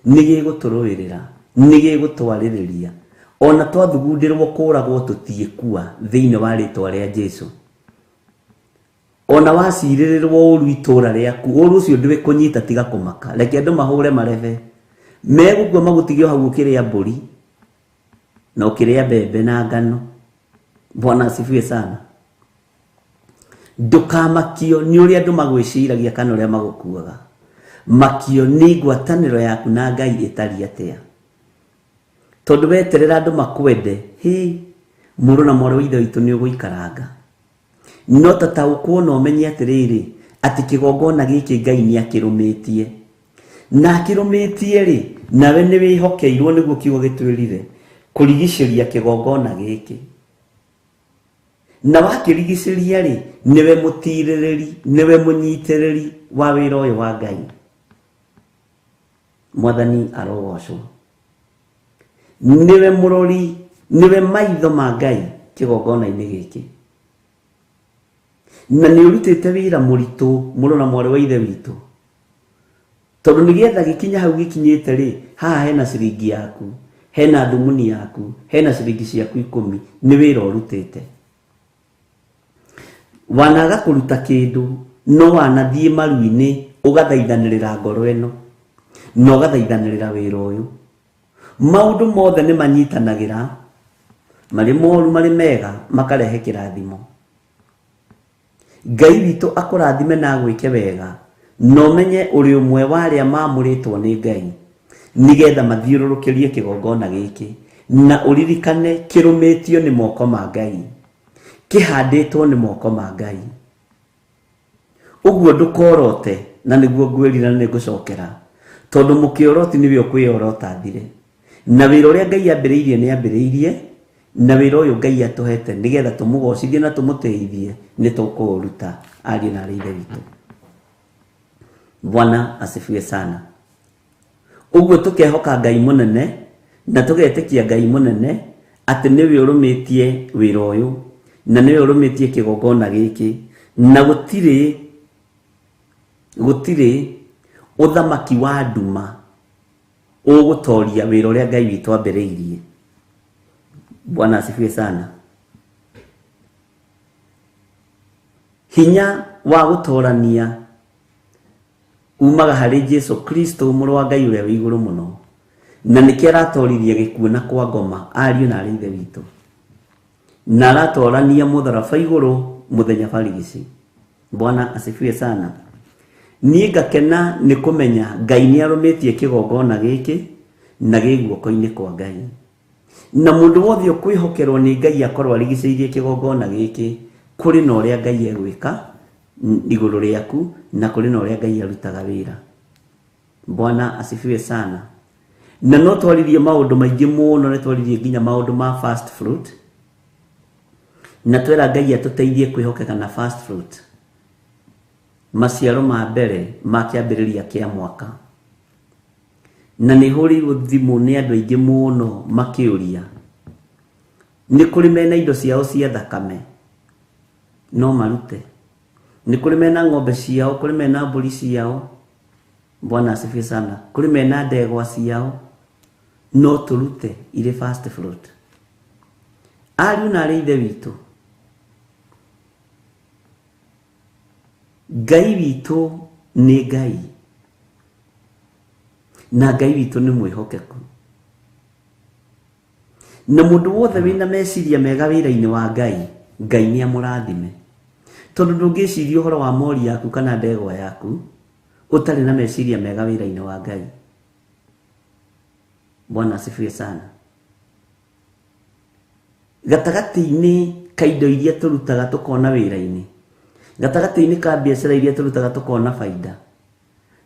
ni giguturuirira ni gigutwaririria ona twathugundirwo kuragwo tutiekua thiine wa ritwa ria Jesu ona waciririrwo uru itura riaku uru ucio ndiwe kunyita tiga kumaka reke andu mahure mareve megugwa magutigio hau ukiria mburi na ukiria bebe na ngano. Bwana asifiwe sana. Ndukamakio ni uria andu magwiciragia kana uria magukuaga makio ni ngwataniro yaku na Ngai itari atia tondu weterera andu makwende muru na mwari wa ithe witu ni uguikaranga no tata ukuona umenye atiriri ati kigongona giki Ngai ni akirumitie na akirumitie ri nawe ni wihokeirwo niguo kiugo gitwirire kurigishiria kigongona giki na wakirigishiria ri niwe mutiriri niwe munyitiriri wa wira uyu wa Ngai. Mwathani arogocwo niwe murori niwe maitho ma Ngai kigongona-ini giki na ni urutite wira muritu muru na mwari wa ithe witu tondu nigetha gikinya hau gikinyite ri haha hena ciringi yaku hena thumuni yaku hena ciringi ciaku 10 ni wira urutite wanaga kuruta kindu no wanathie maru-ini ugathaithanirira ngoro eno no gathaithanirira wira uyu maundu mothe ni manyitanagira mari moru mari mega makarehe kirathimo. Ngai witu akurathime na gwike wega no menye uri umwe wa aria mamuritwo ni Ngai nigetha mathiururukirie kigongona giki na uririkane kirumitio ni moko ma Ngai, kihanditwo ni moko ma Ngai. Uguo ndukorote na niguo ngwirira ni ngucokera, tondu mukioroti niwe ukwiorota thire, na wira uria Ngai ambiriirie ni ambiriirie, na wira uyu Ngai atuhete nigetha tumugocithie na tumuteithie ni tukuruta ari na ri ithe. Bwana asifiwe sana. Uguo tukehoka Ngai munene na tugetikia Ngai munene ati niwe urumitie wira uyu na niwe urumitie kigongona giki, na gutire uthamaki wa nduma ugutoria wira uria Ngai witu ambiriirie. Bwana asifiwe sana. Hinya wa gutorania umaga hari Jesu Kristo muru wa Ngai uria wi iguru muno, na niki aratoririe gikuo na kwa ngoma ariu na ari ithe witu, na aratorania mutharaba iguru muthenya barigici. Bwana asifiwe sana. Nie ngakena ni kumenya Ngai ni arumitie kigongona giki na giguoko-ini kwa Ngai, na mundu wothe ukwihokerwo ni Ngai akorwo arigiceirie kigongona giki kuri na uria Ngai egwika iguru riaku na kuri na uria Ngai arutaga wira. Bwana asifiwe sana. Na no twaririe maundu maingi muno, ne twaririe nginya maundu ma fast fruit, na twera Ngai atuteithie kwihokeka na fast fruit, maciaro ma mbere ma kiambiriria kia mwaka. Na ni huri thimu ni andu aingi muno makiuria ni kuri mena indo ciao cia thakame no marute, ni kuri mena ng'ombe ciao, kuri mena mburi ciao. Bwana asifiwe sana. Kuri mena ndegwa ciao no turute ile fast fruit. Ariu na ari ithe witu, Ngai witu ni Ngai, na Ngai witu ni mwihokeku, na mundu wothe wina meciria mega wira-ini wa Ngai, Ngai ni amurathime. Tondu ndungiciria uhoro wa mori yaku kana ndegwa yaku utari na meciria mega wira-ini wa Ngai. Bwana asifiwe sana. Gatagati-ini kaindo iria turutaga tukona wira-ini, gatagati-ini ka biashara iria turutaga tukona faida,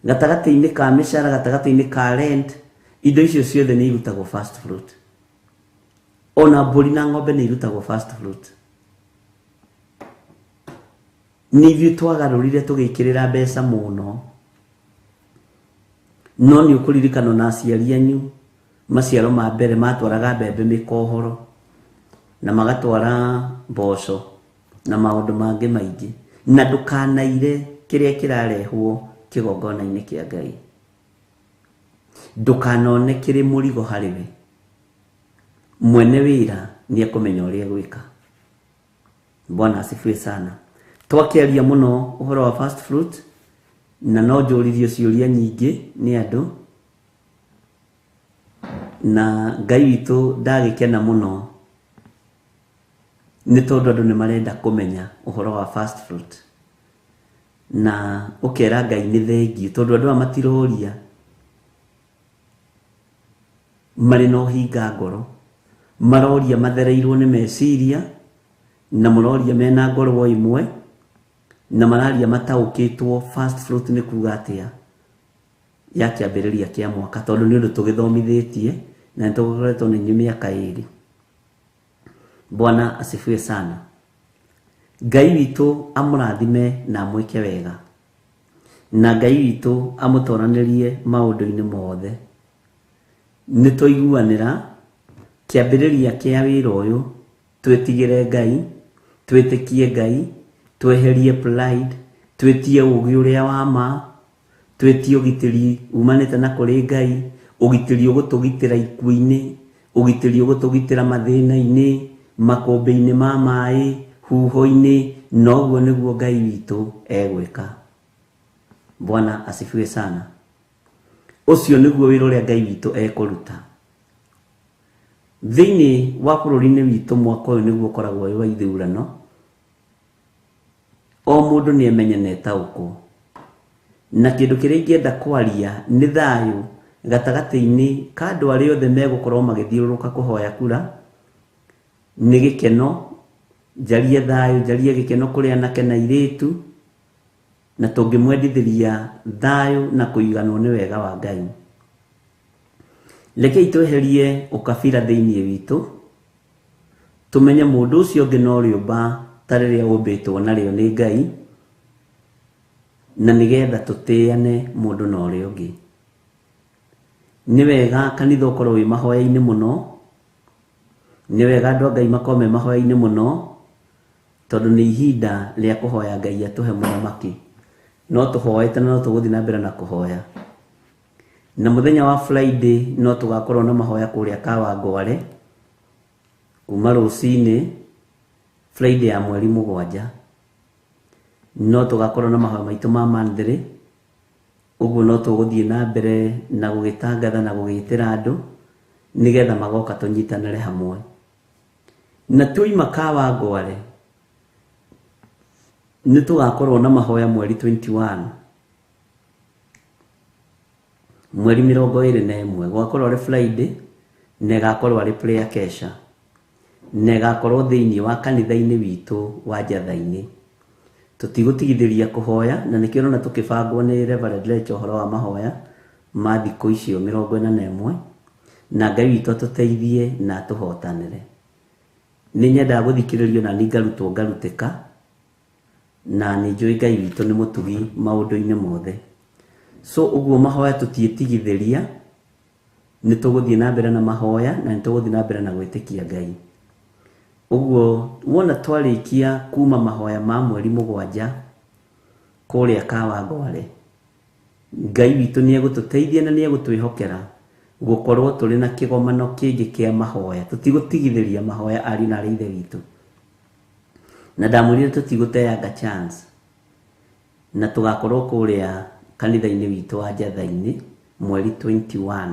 gatagati-ini ka mishara, gatagati-ini ka rent, indo icio ciothe ni irutagwo fast fruit. Ona mburi na ng'ombe ni irutagwo fast fruit. Ni ithuĩ twagarũrire tũgĩkĩrĩra mbeca mũno, no nĩ ũkũririkana na aciari anyu maciaro ma mbere matwaraga mbembe mĩkohoro na magatwara mboco na maũndũ mangĩ maingĩ, na ndũkanaire kĩrĩa kĩrarehwo kĩgongona-inĩ kĩa Ngai. Ndũkanone kĩrĩ mũrigo harĩwe. Mwene wĩra nĩ ekũmenya ũrĩa egwĩka. Bwana asifiwe sana. Twakiaria muno uhoro wa fast fruit, na no njũririo ciũria nyingĩ nĩ andũ, na Ngai witũ ndagĩkena muno nĩ tondũ andũ nĩ marenda kũmenya uhoro wa fast fruit, na ũkera Ngai nĩ thengiũ tondũ andũ matiroria marĩ na ũhinga ngoro, maroria mathereirwo nĩ meciria, na maroria mena ngoro imwe, na mararia mataũkĩtwo fast fruit nĩ kuga atĩa ya kĩambĩrĩria kĩa mwaka, tondũ nĩ ũndũ tũgĩthomithĩtie na nĩtũkoretwo nĩ mĩaka 2. Bwana asifiwe sana. Ngai witũ amũrathime na amwĩke wega, na Ngai witũ amũtoranĩrie maũndũ-inĩ mothe. Nĩ tũiguanĩra kĩambĩrĩria kĩa wĩra ũyũ, twĩtigĩre Ngai, twĩtĩkie Ngai, tweherie pride, twetie ũgĩ ũrĩa wa ma, twetie ũgitĩri umanĩte na kũrĩ Ngai, ũgitĩri ũgũtũgitĩra ikuũ-inĩ, ũgitĩri ũgũtũgitĩra mathĩna-inĩ, makũmbĩ-inĩ ma maĩ, huho-inĩ, na ũguo nĩguo Ngai witũ egwĩka. Bwana asifiwe sana. Ũcio nĩguo wĩra ũrĩa Ngai witũ ekũruta thĩinĩ wa bũrũri-inĩ witũ. Mwaka ũyũ nĩguo ũkoragwo wĩ wa ithurano. O mũndũ nĩ emenya na etaũkwo, na kĩndũ kĩrĩa ingĩenda kwaria nĩ thayũ gatagati-ini ka andu aria othe megukorwo magithiururuka kuhoya kura ni gikeno, njarie thayu, njarie gikeno kuri anake na iritu, na tungimwendithiria thayu na kuiganwo ni wega wa Ngai. Rekei tweherie ukabira thiini witu, tumenye mundu ucio ungi no riumba ta riria umbitwo nario ni Ngai, na nigetha tutiane mundu na uria ungi. Ni wega kanitha ukorwo wi mahoya-ini muno, ni wega andu a Ngai makorwo me mahoya-ini muno, tondu ni ihinda ria kuhoya Ngai atuhe muramaki. No tuhoete na no tuguthi na mbere na kuhoya. Na muthenya wa Friday no tugakorwo na mahoya kuria Kawangware kuma ruci-ini, Friday ya mweri 7. No tugakorwo na mahoya maitu ma Monday. Uguo no tuguthie na mbere na gugitangatha na gugitira andu nigetha magoka tunyitanire hamwe. Na tuima Kawangware ni tugakorwo na mahoya mweri 21, mweri 21 gwakorwo ari Friday, na gakorwo ari prayer kesha, na gakorwo thiini wa kanitha-ini witu wa Njatha-ini. Tutigũtigithĩria kuhoya, na nikio rona tukibangwo ni Reverend Lecho horo wa mahoya ma thikũ icio 41, na Ngai witu atuteithie na tuhotanire. Ni nyenda guthikiririo na ningarutwo ngarutĩka, na ni njui Ngai witu ni mutugi maundu-ini mothe. So uguo mahoya tutiĩtigithĩria, ni tuguthie na mbere na mahoya, na ni tuguthie na mbere na gwĩtĩkia Ngai. Uguo wona twarikia kuma mahoya ma mweri 7 kuria Kawangware, Ngai witu ni egututeithia na ni egutwihokera gukorwo turi na kigomano kingi kia mahoya. Tutigũtigithĩria mahoya ari na ithe witu, na ndamwirire tutigũteanga chance, na tugakorwo kuria kanitha-ini witu wa Njatha-ini mweri 21,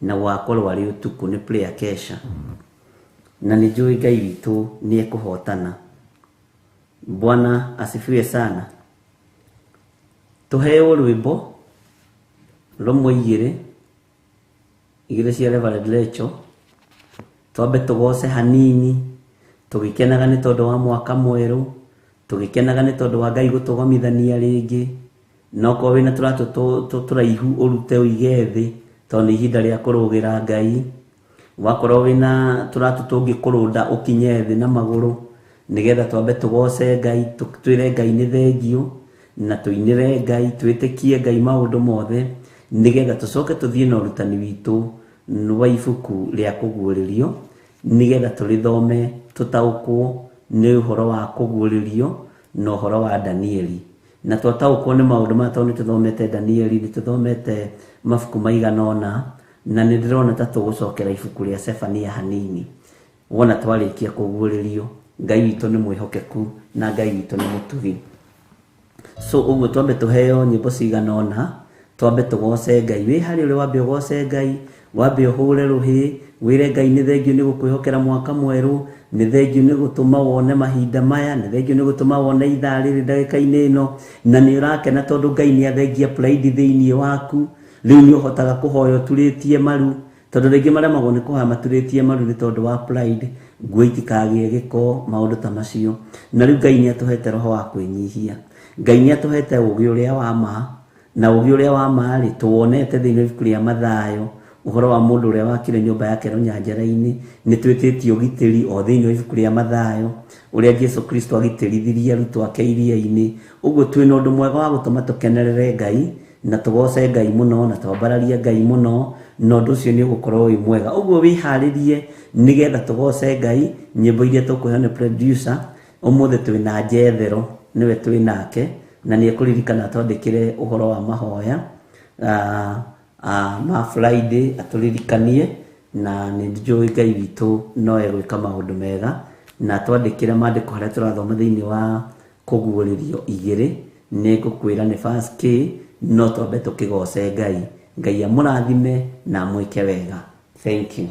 na gwakorwo ari utuku ni prayer kesha, na ni njui Ngai witu ni ekuhotana. Bwana asifiwe sana. Tuheo rwimbo rumwe igire cia Reverend Lecho, twambe tugoce hanini, tugikenaga ni tondu wa mwaka mweru, tugikenaga ni tondu wa Ngai gutugomithania ringi. No ko wina turaihu urute uige thi, tondu ihinda ria kurugira Ngai. Wakorwo wina tungi kurunda ukinye thi na maguru, nigetha twambe tugoce Ngai, twire Ngai ni thengio, na tuinire Ngai, twitikie Ngai maundu mothe, nigetha tucoke tuthie na urutani witu wa ibuku ria kuguuririo, nigetha turithome tutaukwo ni uhoro wa kuguuririo na uhoro wa Danieli. Na twataukwo ni maundu ma tondu tuthomete Danieli, ni tuthomete mabuku maiganona, na ni ndirona ta tugucokera ibuku ria Sefania hanini. Wona twarikia kuguuririo, Ngai witu ni mwihokeku na Ngai witu ni mutugi. So uguo twambe tuheo nyimbo ciganona, twambe tugoce Ngai. Wi hari uri wambe ugoce Ngai, wambe uhure ruhi, wire Ngai ni thengio ni gukwihokera mwaka mweru, ni thengio ni gutuma wone mahinda maya, ni thengio ni gutuma wone ithaa riri ndagika-ini ino, na ni urakena tondu Ngai ni athengia pride thiini waku. Riu ni uhotaga kuhoya uturitie maru, tondu ringi maremagwo ni kuhoya maturitie maru ni tondu wa pride. Nguo itikagie giko, maundu ta macio. Na riu Ngai ni atuhete roho wa kwinyihia. Ngai ni atuhete ugi uria wa ma, na ugi uria wa ma ri tuwonete thiini ibuku ria Mathayo, uhoro wa mundu uria wakire nyumba yake runyanjara-ini. Ni twititio gitiri o thiini ibuku ria Mathayo, uria Jesu Kristo agitirithirie arutwo ake iria-ini. Uguo twina undu mwega wa gutuma tukenerere Ngai, na tugoce Ngai muno, na twambararie Ngai muno, no ndu ucio ni ugukorwo wi mwega. Uguo wiharirie nigetha tugoce Ngai. Nyimbo iria tukuheo ni producer umuthi twina Njethero, niwe twinake, na ni ekuririkana twandikire uhoro wa mahoya ma Friday aturirikanie, na ni njui Ngai witu no egwika maundu mega, na twandikire mandiko haria turathoma thiini wa kuguuririo 2 ni ngukwira ni verse K, no twambe tukigoce Ngai. Ngai amurathime na mwike wega. Thank you.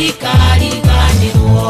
ndikariganirwo.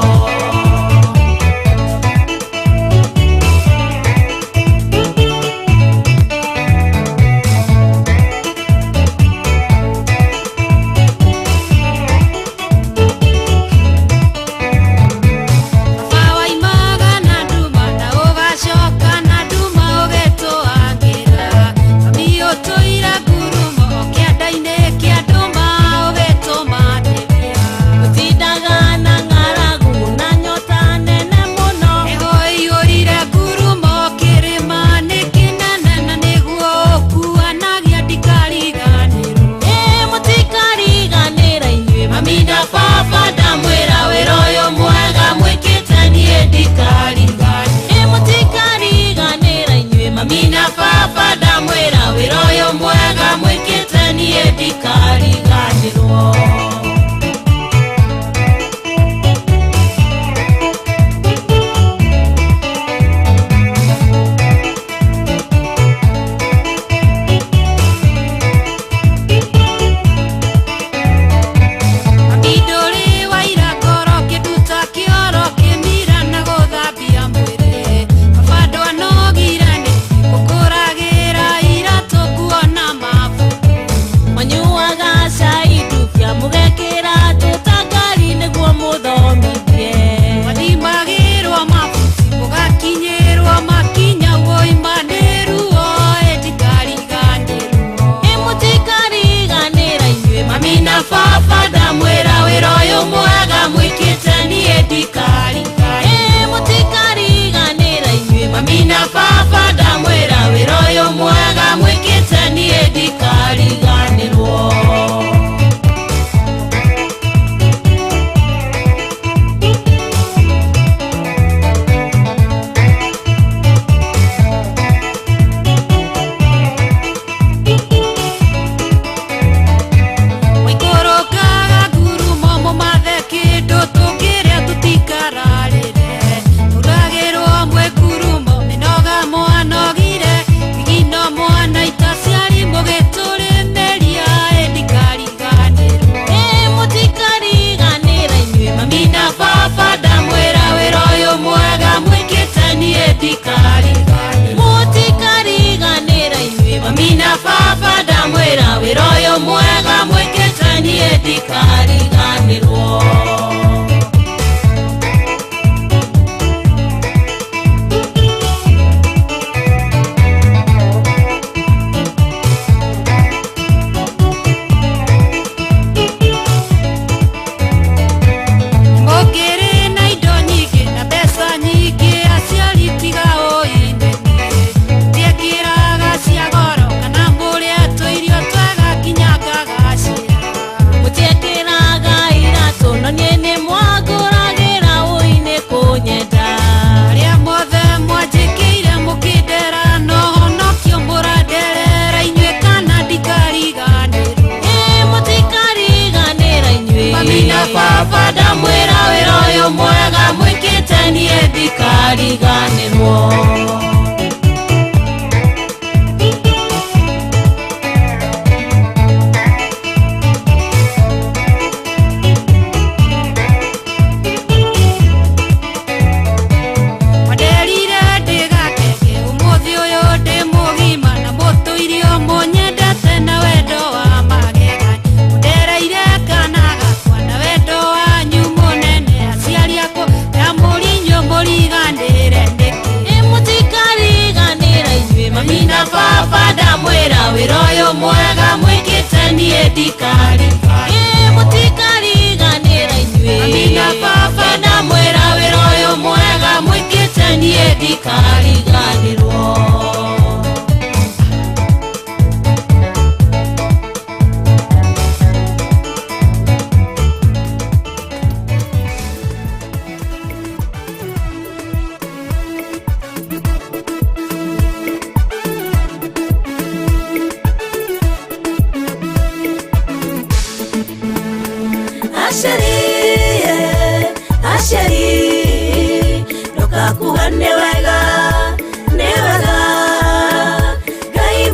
Ngai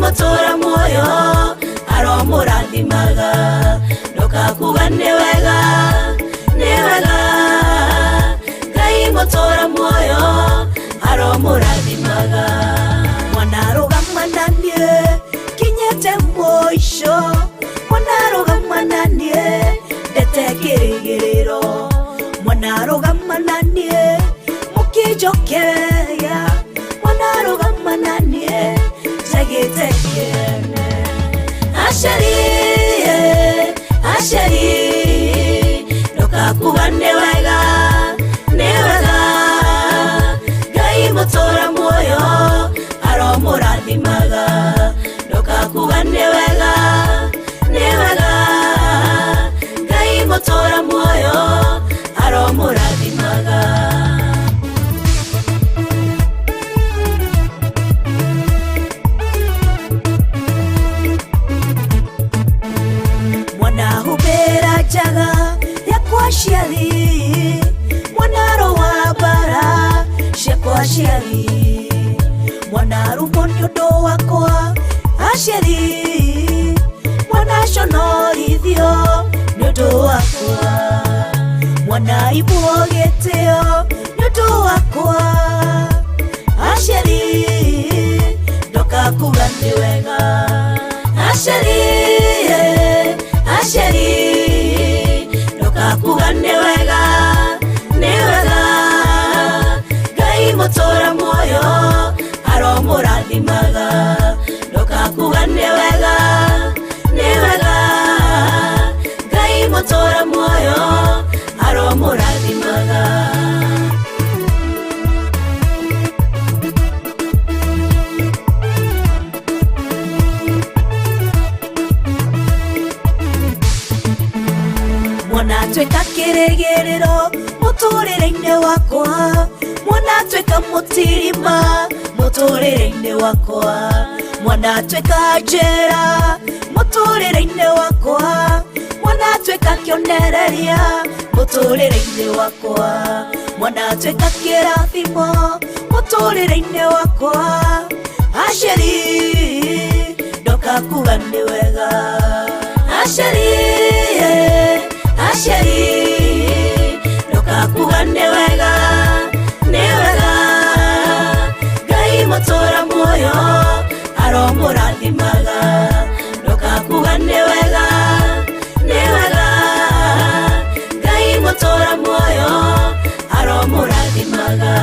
mũrathimaga ndokakuga nĩ wega nĩ mutora muoyo aromũrathimaga. Mwana rũgama na niĩ kinyĩte mũico, mwana rũgama na niĩ ndete kĩrĩgĩrĩro, mwana rũgama na niĩ mũkĩnjokeria, mwana rũgama na niĩ njagĩte kĩene. Aceri, aceri, ndũkakuga nĩ wega, nĩ wega, Ngai mũtũra muoyo aromũrathimaga. Ndũkakuga nĩ wega, nĩ wega, Ngai mũtũra muoyo aromũrathimaga. Mwana hubera njaga yakwa ciari, mwana rowa mbara ciakwa ciari, mwana rumwo nĩ ũndũ wakwa aciari, mwana conorithio nĩ ũndũ wakwa, mwana ibuo gĩtĩo nĩ ũndũ wakwa aciari, ndũkakuga nĩ wega. Aciari, aciari, ndũkakuga nĩ wega, nĩ wega, Ngai mũtũra muoyo aromũrathimaga. Ndũkakuga nĩ wega, nĩ wega, Ngai mũtũra muoyo aromũrathimaga. Mwana twĩka kĩrĩgĩrĩro mũtũrĩre-inĩ wakwa, mwana twĩka mũtirima mũtũrĩre-inĩ wakwa, mwana twĩka njĩra mũtũrĩre-inĩ wakwa, mwana twĩka kĩonereria mũtũrĩre-inĩ wakwa, mwana twĩka kĩrathimo mũtũrĩre-inĩ wakwa. Aciari, ndũkakuga nĩ wega. Aciari, aciari, ndũkakuga nĩ wega, nĩ wega, Ngai mũtũra muoyo aromũrathimaga. Ndũkakuga nĩ wega, nĩ wega, Ngai mũtũra muoyo aromũrathimaga.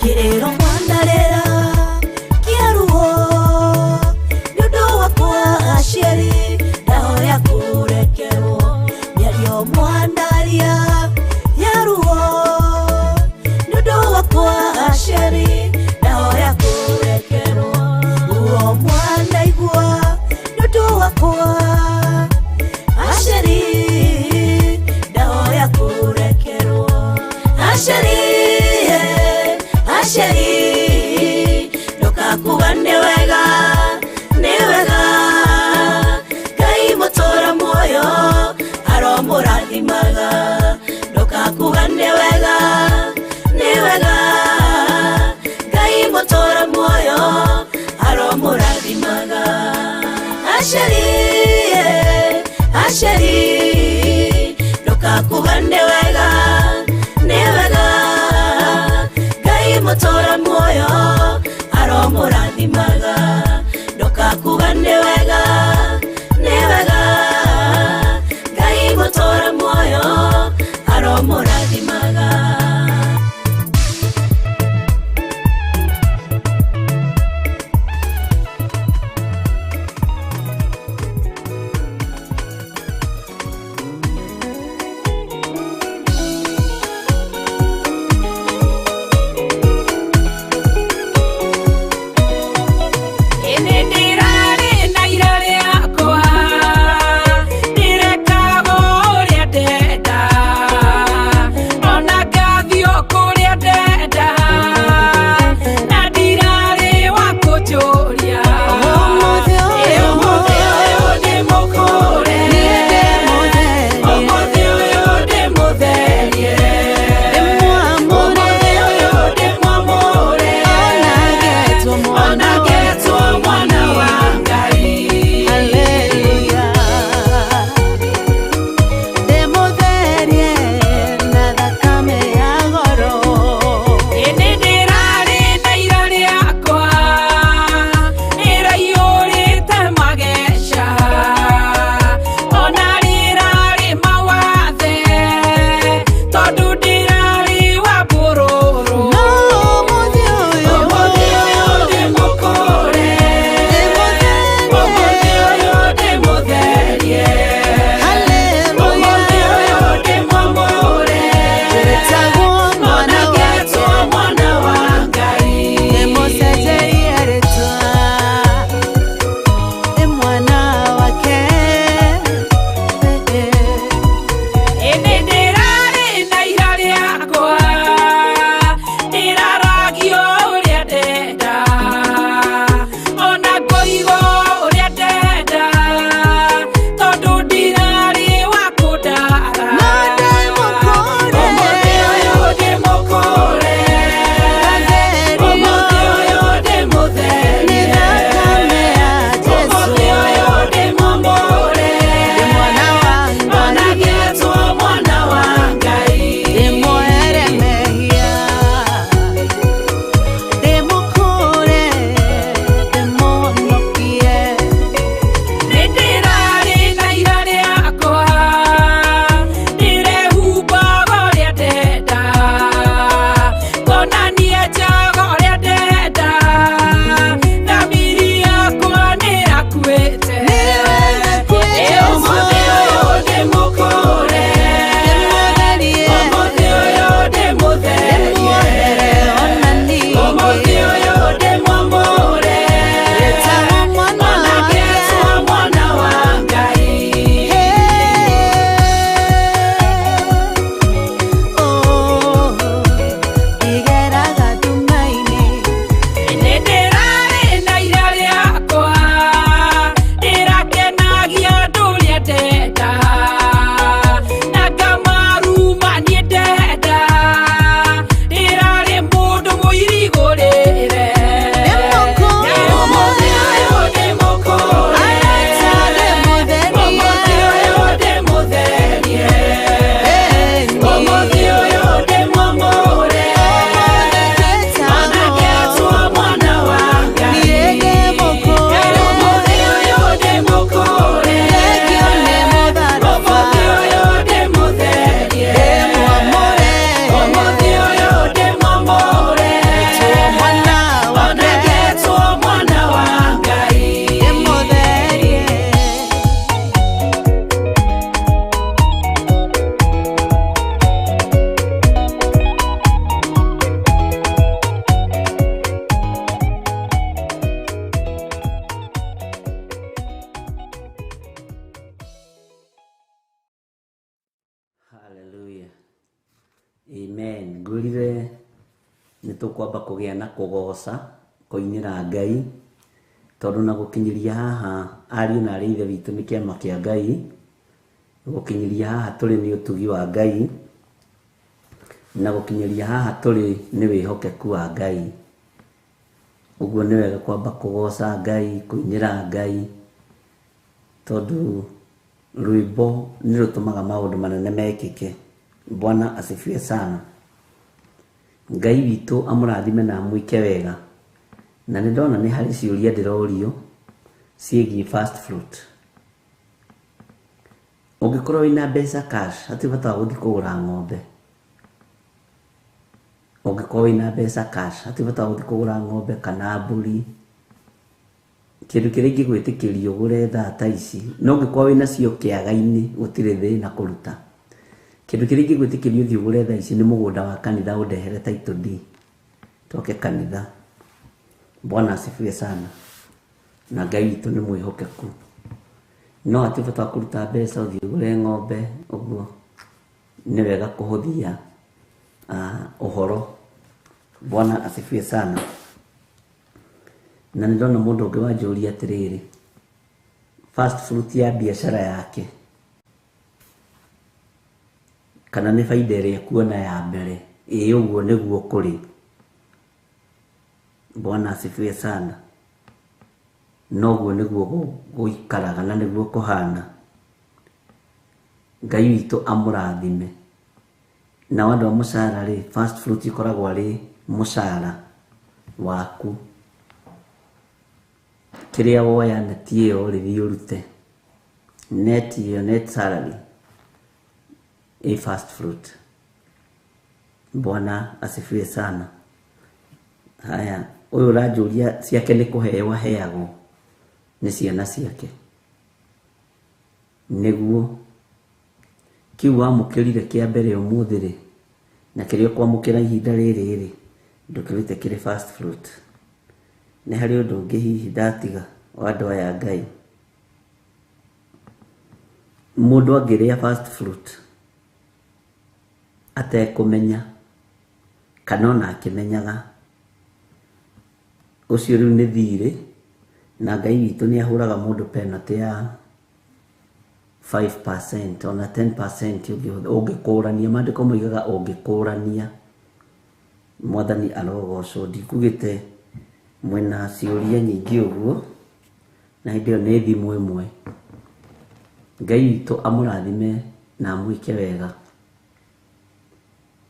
Kĩrĩro mwanarĩra kĩaruo nĩ ũndũ wakwa aciari, ndahoya kũrekerwo. Mĩario mwanaria yaruo nĩ ũndũ wakwa aciari, ndahoya kũrekerwo. Uo mwanaigua nĩ ũndũ wakwa aciari, ndahoya kũrekerwo. Aciari, aciari, ndũkakuga nĩ wega, nĩ wega, Ngai mũtũra muoyo aromũrathimaga. Ndũkakuga nĩ wega, nĩ wega, Ngai mũtũra muoyo aromũrathimaga. Aciari, aciari, ndũkakuga nĩ wega, nĩ wega, Ngai mũtũra muoyo aromũrathimaga. Ndũkakuga nĩ wega, nĩ wega, Ngai mũtũra muoyo aromũrathimaga. Ĩnĩ ndĩrarĩ na ira rĩakwa twirire nĩ tũkwamba kũgĩa na kũgoca kũinĩra Ngai, tondũ na gũkinyĩria haha ariũ na arĩ ithe witũ nĩ kĩama kĩa Ngai, gũkinyĩria haha tũrĩ nĩ ũtugi wa Ngai, na gũkinyĩria haha tũrĩ nĩ wĩhokeku wa Ngai. Ũguo nĩ wega kwamba kũgoca Ngai, kũinĩra Ngai, tondũ rwĩmbo nĩ rũtũmaga maũndũ manene mekĩke. Bwana asifiwe sana. Ngai witũ amũrathime na amwĩke wega. Na nĩ ndona nĩ harĩ ciũria ndĩrorio ciĩgiĩ first fruit. Ũngĩkorwo wĩna mbeca cash, hatirĩ bata wa gũthiĩ kũgũra ng'ombe. Ũngĩkorwo wĩna mbeca cash, hatirĩ bata wa gũthiĩ kũgũra ng'ombe kana mbũri. Kĩndũ kĩrĩa ingĩgwĩtĩkĩria ũgũre thaa ta ici, no ũngĩkorwo wĩna cio kĩaga-inĩ gũtirĩ thĩna kũruta. Kĩndũ kĩrĩa ingĩgwĩtĩkĩria ũthiĩ ũgũre thaa ici nĩ mũgũnda wa kanitha ũndehere title deed, tũoke kanitha. Bwana asifiwe sana. Na Ngai witũ nĩ mwĩhokeku. No hatirĩ bata wa kũruta mbeca ũthiĩ ũgũre ng'ombe. Ũguo nĩ wega kũhũthia ũhoro. Bwana asifiwe sana. Na nĩ ndona mũndũ ũngĩ wanjũria atĩrĩrĩ, first fruit ya biacara yake kana nĩ faida ĩrĩa kuona ya mbere. Ũguo nĩguo kũrĩ. Bwana asifiwe sana. Noguo nĩguo gũikaraga na nĩguo kũhana. Ngai witũ amũrathime. Na wandũ wa mũcara rĩ, first fruit ikoragwo arĩ mũcara waku. Kĩrĩa woya neti ĩyo rĩthiĩ ũrute. Neti ĩyo, net salary, first fruit. Bwana asifiwe sana. Haya, ũyũ ũranjũria ciake nĩ kũheo aheagwo nĩ ciana ciake. Nĩguo kiu wamũkĩrire kĩa mbere ũmũthĩ rĩ, na kĩrĩa ũkwamũkĩra ihinda rĩrĩ rĩ, ndũkĩrĩte kĩrĩ first fruit. Nĩ harĩ ũndũ ũngĩ hihi ndatiga wa andũ aya Ngai. Mũndũ angĩrĩa first fruit atekũmenya kana ona akĩmenyaga, ũcio rĩu nĩ thirĩ, na Ngai witũ nĩ ahũraga mũndũ penalty ya 5% ona 10% ũngĩkũrania. Maandĩko moigaga ũngĩkũrania. Mwathani arogocwo. Ndikugĩte mwena ciũria nyingĩ ũguo, na hĩndĩ ĩyo nĩ thimũ ĩmwe. Ngai witũ amũrathime na amwĩke wega.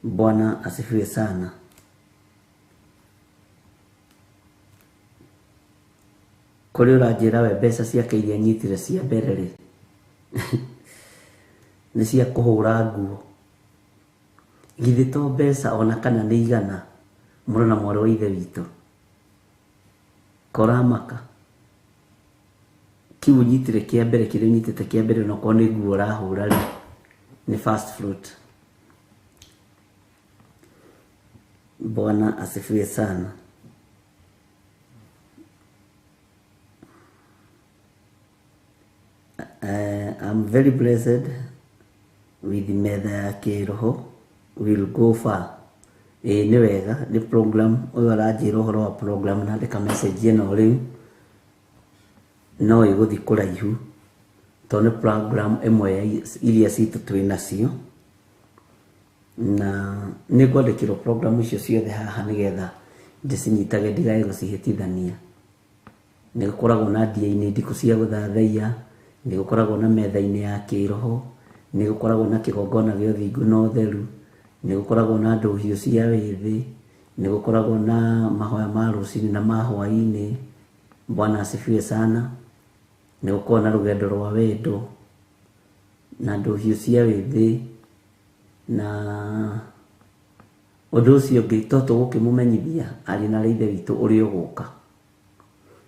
Bwana asifiwe sana. Kũrĩ ũranjĩra we mbeca ciake iria nyitire cia mbere rĩ, nĩ cia kũhũra nguo. Githĩ to mbeca ona kana nĩ igana, mũrũ na mwarĩ wa ithe witũ? Koramaka. Kiu nyitire kĩa mbere, kĩrĩa nyitĩte kĩa mbere na kwa nĩ nguo ũrahũra rĩ, nĩ first fruit. Bwana asifiwe sana. I'm very blessed with metha ya kĩroho, will go far. Nĩ wega, nĩ program. Ũyũ aranjĩra ũhoro wa program, na andĩka message ĩno rĩu no ĩgũthiĩ kũraihu, tondũ nĩ program ĩmwe iria citũ twĩ nacio, na nĩ ngwandĩkĩrwo program icio ciothe haha nĩgetha ndĩcinyitage ndigage gũcihĩtithania. Nĩ gũkoragwo na dia-inĩ ndikũ cia gũthathaiya, nĩ gũkoragwo na metha-inĩ ya kĩroho, nĩ gũkoragwo na kĩgongona gĩa ũthingu na ũtheru, nĩ gũkoragwo na ndũhiũ cia wĩthĩ, nĩ gũkoragwo na mahoya ma ruci-ini na ma hwa-ini. Bwana asifiwe sana. Nĩ gũkoragwo na rũgendo rwa wendo na ndũhiũ cia wĩthĩ, na ũndũ ũcio ũngĩ to tũgũkĩmũmenyithia arĩ na ithe witũ ũrĩa ũgũka,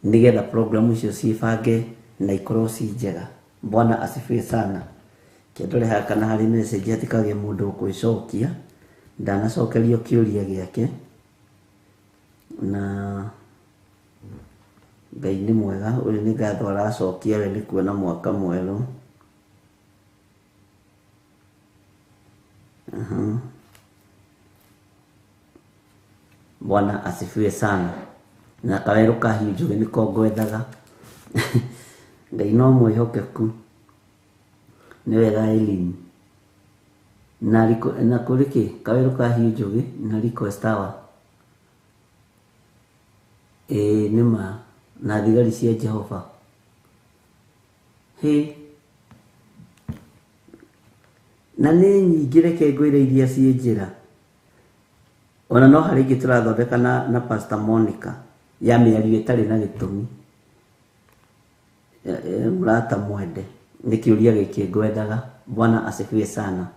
nĩgetha program icio ciĩbange na ikorwo ci njega. Bwana asifiwe sana. Kĩndore haha kana harĩ message hatikagĩe mũndũ ũkwĩcokia, ndanacokerio kĩũria gĩake. Na Ngai nĩ mwega. Ũyũ nĩ ngatho aracokia, we nĩ kuona mwaka mwerũ. Bwana asifiwe sana. Na kaweru kahiu njuge niko ngwethaga. Ngai no mwĩhokeku. Nĩ wega elimu. Na kuriki kaweru kahiu njuge na request hour. Nima na thigari cia Jehova. Na nĩ nyingĩ reke ngwĩre iria ciĩ njĩra. Ona no harĩ ingĩ tũrathondeka na Pastor Monica ya mĩario ĩtarĩ na gĩtũmi. Murata mwende nĩ kĩũria gĩkĩ ngwendaga. Bwana asifiwe sana.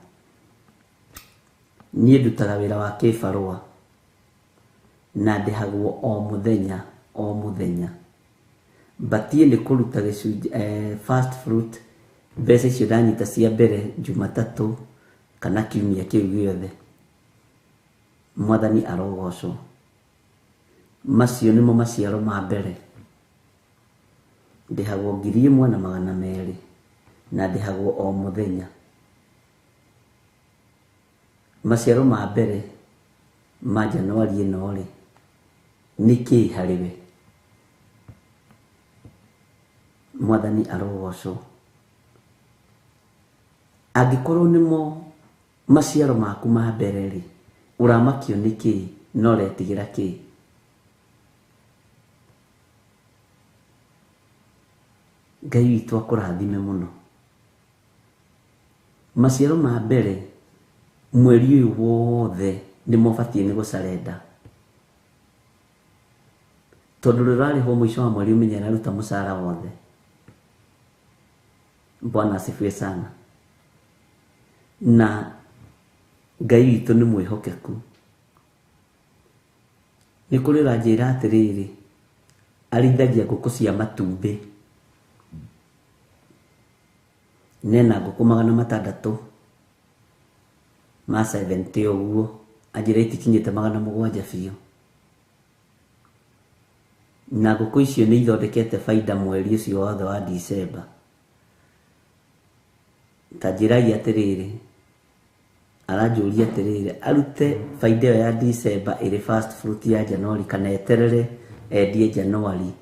Niĩ ndutaga wĩra wa kĩbarũa na ndĩhagwo o mũthenya. Batie nĩ kũruta gĩcunjĩ first fruit mbeca icio ndanyita cia mbere Jumatatũ kana kiumia kĩu gĩothe. Mwathani arogocwo. Macio nĩmo maciaro ma mbere. Ndĩhagwo 1,200 na ndĩhagwo o mũthenya. Maciaro ma mbere ma Januari ĩno rĩ nĩkĩ harĩwe. Mwathani arogocwo. Angĩkorwo nĩmo maciaro maku ma mbere rĩ ũramakio nĩkĩ no retigĩra kĩ. Ngai witũ akũrathime mũno. Maciaro ma mbere mweri ũyũ wothe nĩmo batie nĩ gũcarenda. Tondũ rũrarĩhwo mũico wa mweri ũmenye araruta mũcara wothe. Bwana asifiwe sana. Na Ngai witũ nĩ mwĩhokeku. Nĩ kũrĩ ranjĩra atĩrĩrĩ arithagia ngũkũ cia matumbĩ. Nena ngũkũ 600 ma 70 ũguo. Anjĩra itikinyĩte 700 biũ. Na ngũkũ icio nĩ ithondekete baida mweri ũcio wothe wa December. Tanjĩrai atĩrĩrĩ aranjũria atĩrĩrĩ arute baida ya December ĩrĩ first fruit ya January kana eterere endie January.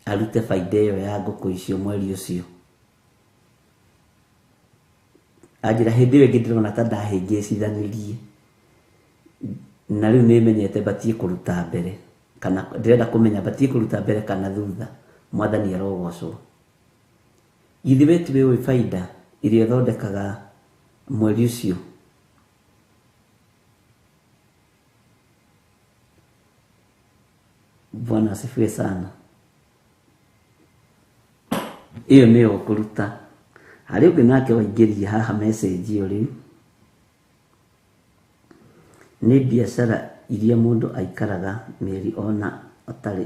Arute baida ya ngũkũ icio mweri ũcio. Anjĩra hĩndĩ ĩyo ĩngĩ ndĩrona ta ndahĩngĩcithanĩrie. Na rĩu nĩmenyete batie kũruta mbere kana ndĩrenda kũmenya batie kũruta mbere kana thutha. Mwathani arogocwo. Ithe wetu wĩ baida iria thondekaga mweri ũcio. Bwana asifiwe sana. Iyo nĩyo kũruta. Harĩ ũngĩ nake waingĩria haha message iyo rĩu. Nĩ biacara iria mũndũ aikaraga mĩeri ona atarĩ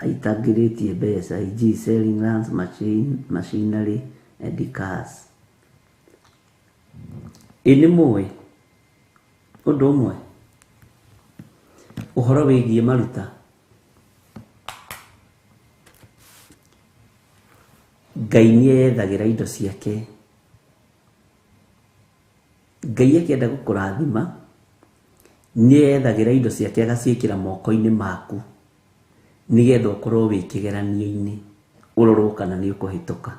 aitangĩrĩtie mbeca. E.g. selling lands, machinery and cars. Nĩ mũĩ ũndũ ũmwe ũhoro wĩgiĩ maruta. Ngai nĩethagĩra indo ciake. Ngai akĩenda gũkũrathima nĩethagĩra indo ciake agaciĩkĩra moko-inĩ maku nĩgetha ũkorwo wĩ kĩgeranio-inĩ ũrorwo kana nĩ ũkũhĩtũka.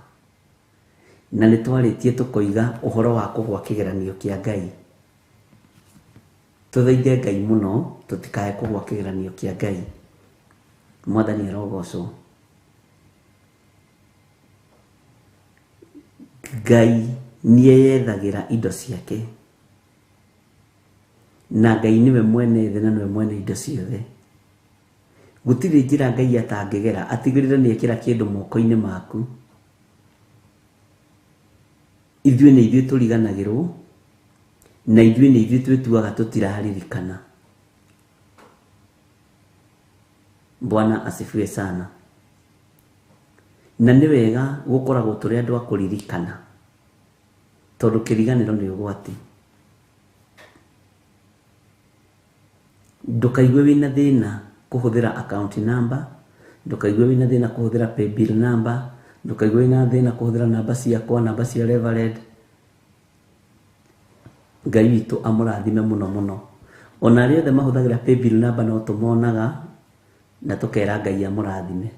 Na nĩ twarĩtie tũkoiga ũhoro wa kũgwa kĩgeranio kĩa Ngai. Tũthaithe Ngai mũno tũtikae kũgwa kĩgeranio kĩa Ngai. Mwathani arogocwo. Ngai nĩeyethagĩra indo ciake. Na Ngai nĩwe mwene thĩ na nĩwe mwene indo ciothe. Gũtirĩ njĩra Ngai atangĩgera atigĩrĩre nĩekĩra kĩndũ moko-inĩ maku. Ithuĩ nĩ ithuĩ tũriganagĩrwo na ithuĩ nĩ ithuĩ twĩtuaga tũtiraririkana. Bwana asifiwe sana. Na nĩ wega gũkoragwo tũrĩ andũ a kũririkana tondũ kĩriganĩro nĩ ũgwati. Ndũkaigue wĩna thĩna kũhũthĩra account number, ndũkaigue wĩna thĩna kũhũthĩra paybill number, ndũkaigue wĩna thĩna kũhũthĩra namba ciakwa, namba cia Reverend. Ngai witũ amũrathime mũno mũno. Ona arĩa othe mahũthagĩra paybill number no tũmonaga na tũkera Ngai amũrathime.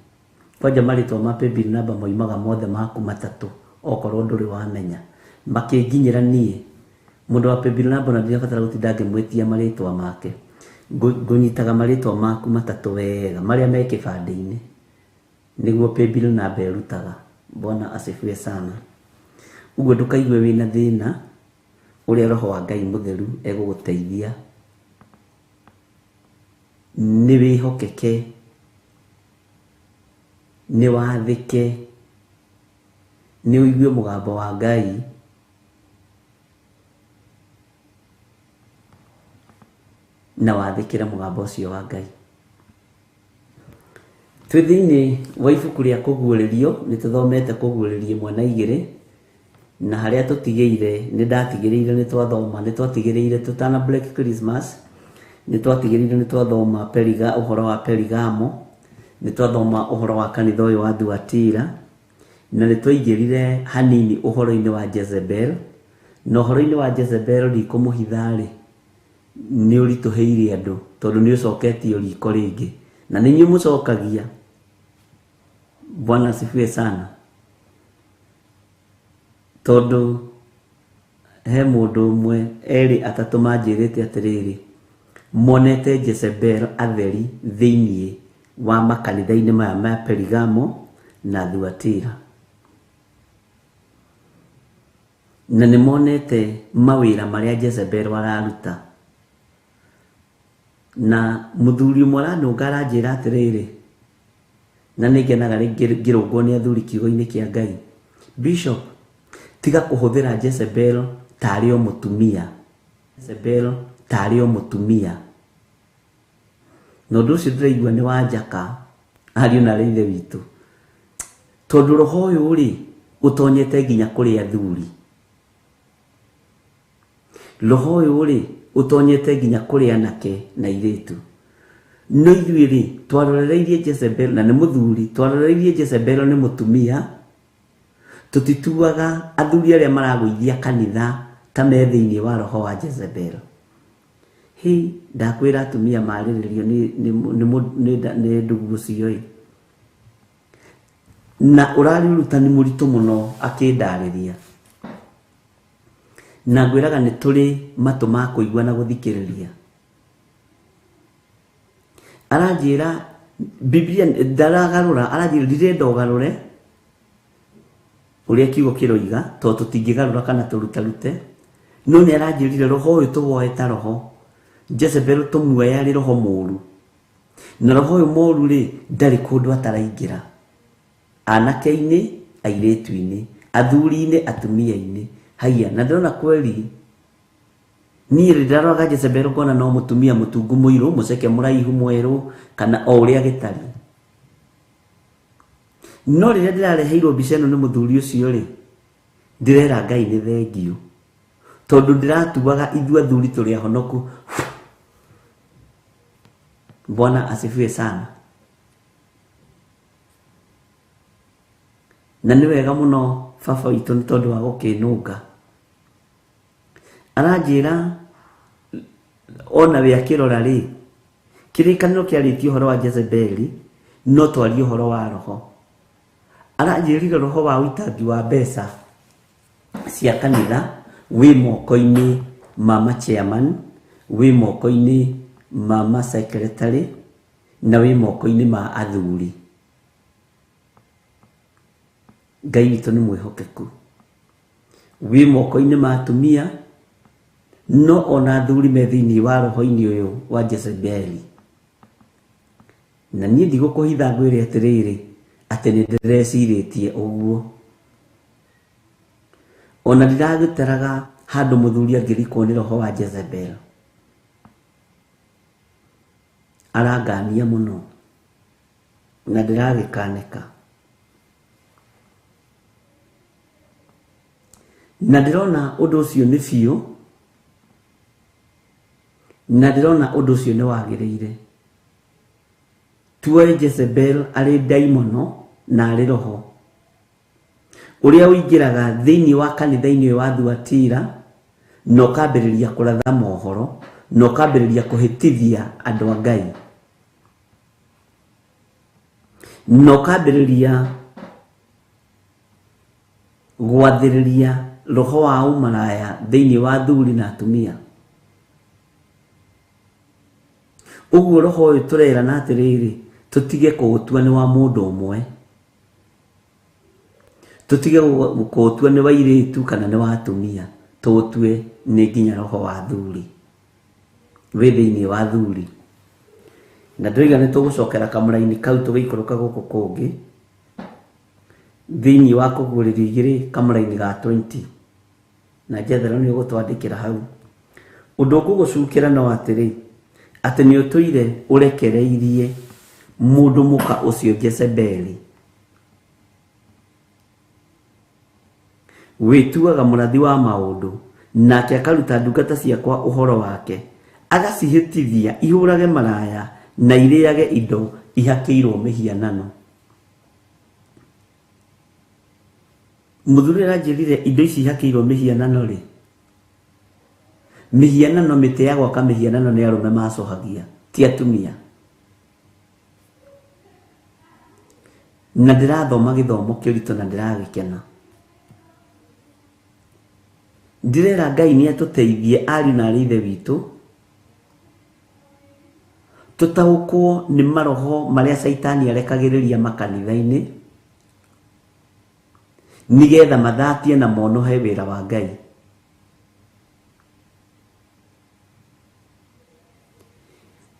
Kwanja marĩtwa ma paybill number moimaga mothe maku matatũ okorwo ndũrĩ wamenya. Makĩnginyĩra niĩ mũndũ wa paybill number na ndirabatara gũtinda ngĩmwĩtia marĩtwa make. Ngũnyitaga marĩtwa maku matatũ wega marĩa me kĩbandĩ-inĩ nĩguo paybill number ĩrutaga. Bwana asifiwe sana. Ũguo ndũkaigue wĩna thĩna, ũrĩa roho wa Ngai mũtheru egũgũteithia. Nĩ wĩhokeke, nĩ wathĩke, nĩ ũigue mũgambo wa Ngai na wathĩkĩra mũgambo ũcio wa Ngai. Twĩ thĩinĩ wa ibuku rĩa kũguũrĩrio, nĩ tũthomete kũguũrĩrio 1 na 2, na harĩa tũtigĩire nĩ ndatigĩrĩire nĩ twathoma, nĩ twatigĩrĩire tũtana Black Christmas, nĩ twatigĩrĩire nĩ twathoma ũhoro wa Perigamo, nĩ twathoma ũhoro wa kanitha ũyũ wa Thuatira, na nĩ twaingĩrire hanini ũhoro-inĩ wa Jezebel. Na ũhoro-inĩ wa Jezebel ndikũmũhitha-rĩ, nĩ ũritũhĩire andũ tondũ nĩ ũcoketio riko rĩngĩ na nĩ inyuĩ mũcokagia. Bwana asifiwe sana. Tondũ he mũndũ ũmwe erĩ atatũ manjĩrĩte atĩrĩrĩ, monete Jezebel atheri thĩinĩ wa makanitha-inĩ maya ma Perigamo na Thuatira, na nĩ monete mawĩra marĩa Jezebel araruta. Na mũthuri ũmwe aranũnga aranjĩra atĩrĩrĩ, na nĩ ngenaga ngĩrũngwo nĩ athuri kiugo-inĩ kĩa Ngai, Bishop, tiga kũhũthĩra Jezebel tarĩ o mũtumia. Jezebel tarĩ o mũtumia. Na ũndũ ũcio ndĩraigua nĩ wanjaka ariũ na ithe witũ, tondũ roho ũyũ-rĩ ũtonyete nginya kũrĩ athuri. Roho ũyũ-rĩ ũtonyete nginya kũrĩ anake na airĩtu. No ithuĩ-rĩ twarorereirie Jezebel, na nĩ mũthuri, twarorereirie Jezebel nĩ mũtumia, tũtituaga athuri arĩa maragũithia kanitha ta me thĩinĩ wa roho wa Jezebel. Ndakwĩra atumia marĩrĩrio nĩ ndugu ũcio-ĩ, na ũrarĩ ũrutani mũritũ mũno akĩndarĩria, na ngwĩraga nĩ tũrĩ matũ ma kũigua na gũthikĩrĩria. Aranjĩra Biblia ndaragarũra, aranjĩra ndirenda ũgarũre ũrĩa kiugo kĩroiga tondũ tũtingĩgarũra kana tũrutarute, no nĩ aranjĩrire roho ũyũ tũwoe ta roho Jezebel tũmuoya arĩ roho mũũru, na roho ũyũ mũũru-rĩ ndarĩ kũndũ ataraingĩra, anake-inĩ, airĩtu-inĩ, athuri-inĩ, atumia-inĩ. Haiya, na ndĩrona kweli niĩ ndaroraga Jezebel ngona no mũtumia mũtungu mũirũ, mũceke mũraihu mwerũ, kana o ũrĩa gĩtari. No rĩrĩa ndĩrareheirwo mbica ĩno nĩ mũthuri ũcio-rĩ, ndĩrera Ngai nĩ thengio, tondũ ndĩratuaga ithuĩ athuri tũrĩ ahonoku. Bwana asifiwe sana. Na nĩ wega mũno baba witũ nĩ tondũ wa gũkĩnũnga. Aranjĩra ona we akĩrora-rĩ, kĩrĩkanĩro kĩarĩtie ũhoro wa Jezebel, no twarie ũhoro wa roho. Aranjĩrire roho wa ũitangi wa mbeca cia kanitha wĩ moko-inĩ ma chairman, wĩ moko-inĩ ma secretary, na wĩ moko-inĩ ma athuri. Ngai witũ nĩ mwĩhokeku. Wĩ moko-inĩ ma atumia, no ona athuri me thĩinĩ wa roho-inĩ ũyũ wa Jezebel. Na niĩ ndigũkũhitha ngwĩre atĩrĩrĩ atĩ nĩ ndĩrecirĩtie ũguo. Ona ndiragĩtaraga handũ mũthuri angĩrikwo nĩ roho wa Jezebel. Arangania mũno na ndiragĩkanĩka. Na ndĩrona ũndũ ũcio nĩ biũ, na ndĩrona ũndũ ũcio nĩ wagĩrĩire. Tuoe Jezebel arĩ daimono na arĩ roho ũrĩa ũingĩraga thĩinĩ wa kanitha-inĩ wa Thuatira no kambĩrĩria kũratha mohoro, no kambĩrĩria kũhĩtithia andũ a Ngai, no kambĩrĩria gwathĩrĩria roho wa umaraya thĩinĩ wa athuri na atumia. Ũguo roho ũyũ tũrerana atĩrĩrĩ, tũtige kũũtua nĩ wa mũndũ ũmwe, tũtige kũũtua nĩ wa airĩtu kana nĩ wa atumia, tũũtue nĩ nginya roho wa athuri, wĩ thĩinĩ wa athuri. Na ndoiga nĩ tũgũcokera kamũra-inĩ kau tũgĩikũrũka gũkũ kũngĩ thĩinĩ wa kũguũrĩrio igĩrĩ kamũra-inĩ ga 20, na njethera nĩ ũgũtwandĩkĩra hau. Ũndũ ũkũgũcukĩra no atĩrĩ, atĩ nĩ ũtũire ũrekereirie mũndũ mũka ũcio Jezebeli, wĩtuaga mũrathi wa maũndũ, nake akaruta ndungata ciakwa ũhoro wake, agacihĩtithia ihũrage maraya na irĩage indo ihakĩirwo mĩhianano. Mũthuri aranjĩrire indo ici ihakĩirwo mĩhianano rĩ, mĩhianano, mĩtĩ ya gwaka mĩhianano nĩ arũme macohagia, ti atumia. Na ndĩrathoma gĩthomo kĩritũ na ndĩragĩkena. Ndĩrera Ngai nĩ atũteithie ariũ na arĩ ithe witũ, tũtaũkwo nĩ maroho marĩa Saitani arekagĩrĩria makanitha-inĩ, nigetha mathatie na monohe wĩra wa Ngai.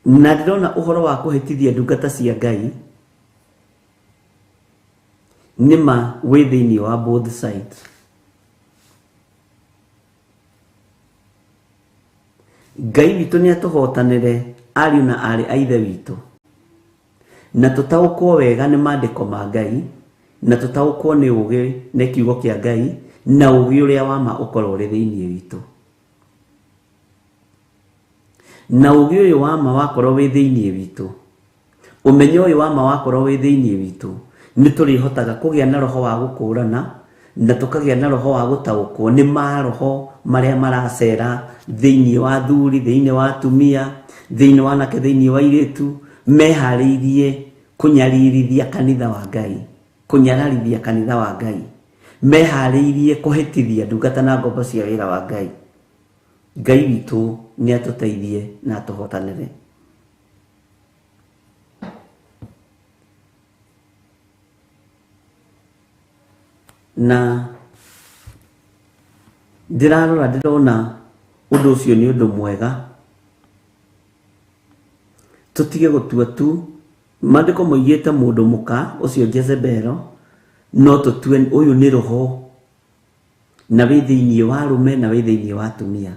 Na ndĩrona ũhoro wa kũhĩtithia ndungata cia Ngai nĩma wĩ thĩinĩ wa both sides. Ngai witũ nĩ atũhotanĩre ariũ na arĩ a ithe witũ, na tũtaũkwo wega nĩ maandĩko ma Ngai, na tũtaũkwo nĩ ũũgĩ nĩ kiugo kĩa Ngai, na ũũgĩ ũrĩa wa ma ũkorwo ũrĩ thĩinĩ witũ. Na ũũgĩ ũyũ wa ma wakorwo wĩ thĩinĩ witũ, ũmenyo ũyũ wa ma wakorwo wĩ thĩinĩ witũ, nĩ tũrĩhotaga kũgĩa na roho wa gũkũũrana, na tũkagĩa na roho wa gũtaũkwo nĩ maroho marĩa maracera thĩinĩ wa athuri, thĩinĩ wa atumia, thĩinĩ wa anake, thĩinĩ wa airĩtu, meharĩirie kũnyararithia kanitha wa Ngai, kũnyararithia kanitha wa Ngai, meharĩirie kũhĩtithia ndungata na ngombo cia wĩra wa Ngai. Ngai witũ nĩ atũteithie na atũhotanĩre. Na ndĩrarora ndĩrona ũndũ ũcio nĩ ũndũ mwega, tũtige gũtua tu. Maandĩko moigĩte mũndũ mũka ũcio Jezebelo, no tũtue ũyũ nĩ roho, na wĩ thĩinĩ wa arũme na wĩ thĩinĩ wa atumia.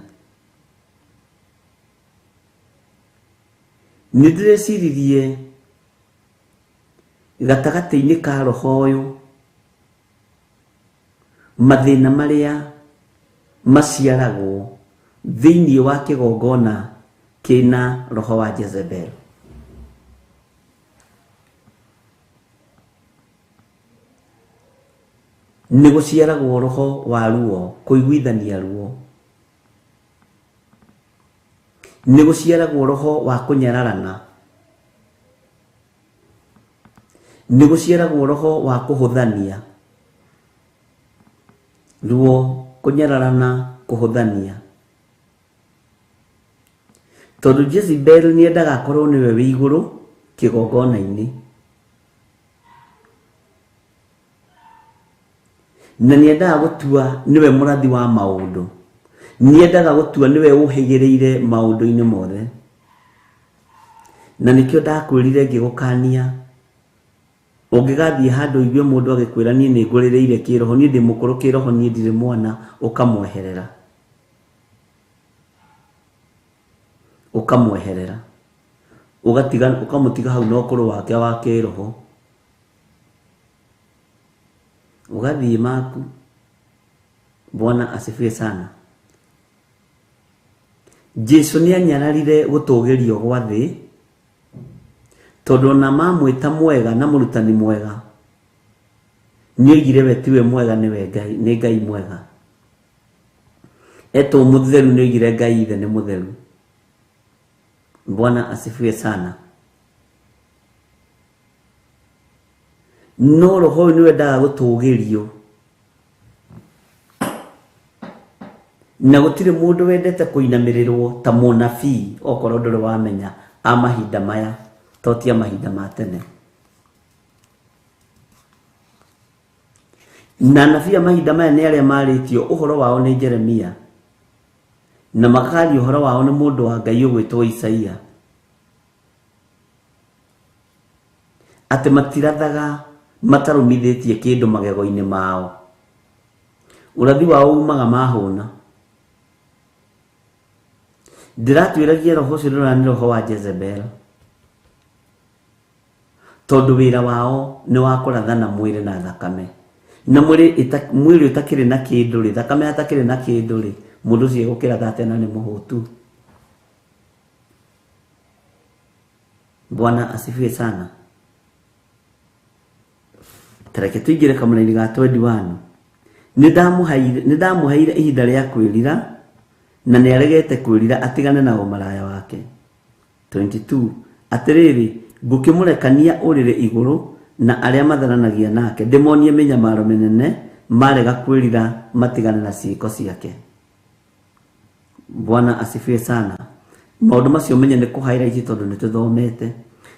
Nĩ ndĩreciririe gatagatĩ-inĩ ka roho ũyũ mathĩna marĩa maciaragwo thĩinĩ wa kĩgongona kĩna roho wa Jezebel. Nĩ gũciaragwo roho wa ruo, kũiguithania ruo. Nĩ gũciaragwo roho wa kũnyararana. Nĩ gũciaragwo roho wa kũhũthania. Ruo, kũnyararana, kũhũthania. Tondũ Jezebel nĩ endaga akorwo nĩwe wĩ igũrũ kĩgongona-inĩ, na nĩ endaga gũtua nĩwe mũrathi wa maũndũ, nĩ endaga gũtua nĩwe ũhĩgĩrĩire maũndũ-inĩ mothe. Na nĩkĩo ndakwĩrire ngĩgũkania, ũngĩgathiĩ handũ igue mũndũ agĩkwĩra niĩ nĩ ngũrĩrĩire kĩroho, niĩ ndĩ mũkũrũ kĩroho, niĩ ndirĩ mwana, ũkamweherera, ũkamweherera, ũkamũtiga hau na ũkũrũ wake wa kĩroho, ugathiĩ maku. Bwana asifiwe sana. Jesu nĩ anyararire gũtũgĩrio gwa thĩ, tondũ na mamwĩta mwega na mũrutani mwega, nĩ oigire we tiwe mwega, nĩwe Ngai, nĩ Ngai mwega. Eto mutheru ni igire Ngai ithe ni mutheru. Bwana asifiwe sana. No roho ni wendaga gutugirio. Na gutire mundu wendete kuinamirirwo ta munabii okorwo nduri wamenya amahinda maya totia mahinda ma tene. Na nabii amahinda maya ni aria maritio uhoro wao ni Jeremia na makari uhoro wao ni mundu wa Ngai ugwitwo Isaia. Ate matirathaga matarumithitie kindu magego-ini mao. Urathi wao umaga mahuna. Ndiratwiragia roho ucio ni roho wa Jezebel. Tondu wira wao ni wa kurathana mwiri na thakame. Na mwiri utakiri na kindu ri, thakame atakiri na kindu ri, mundu ucio gukira thatena ni muhutu. Bwana asifiwe sana. Tareke tuigire kamuna-ini ga 21. Nidamuhaire ihinda ria kwirira na ni aregete kwirira atigane na umaraya wake. 22. Atiriri ngukimurekania urire iguru na aria matharanagia nake ndimonie minyamaro minene marega kwirira matigane na ciiko ciake. Bwana asifiwe sana. Maundu macio menye ni kuhaira iji tondu ni tuthomete.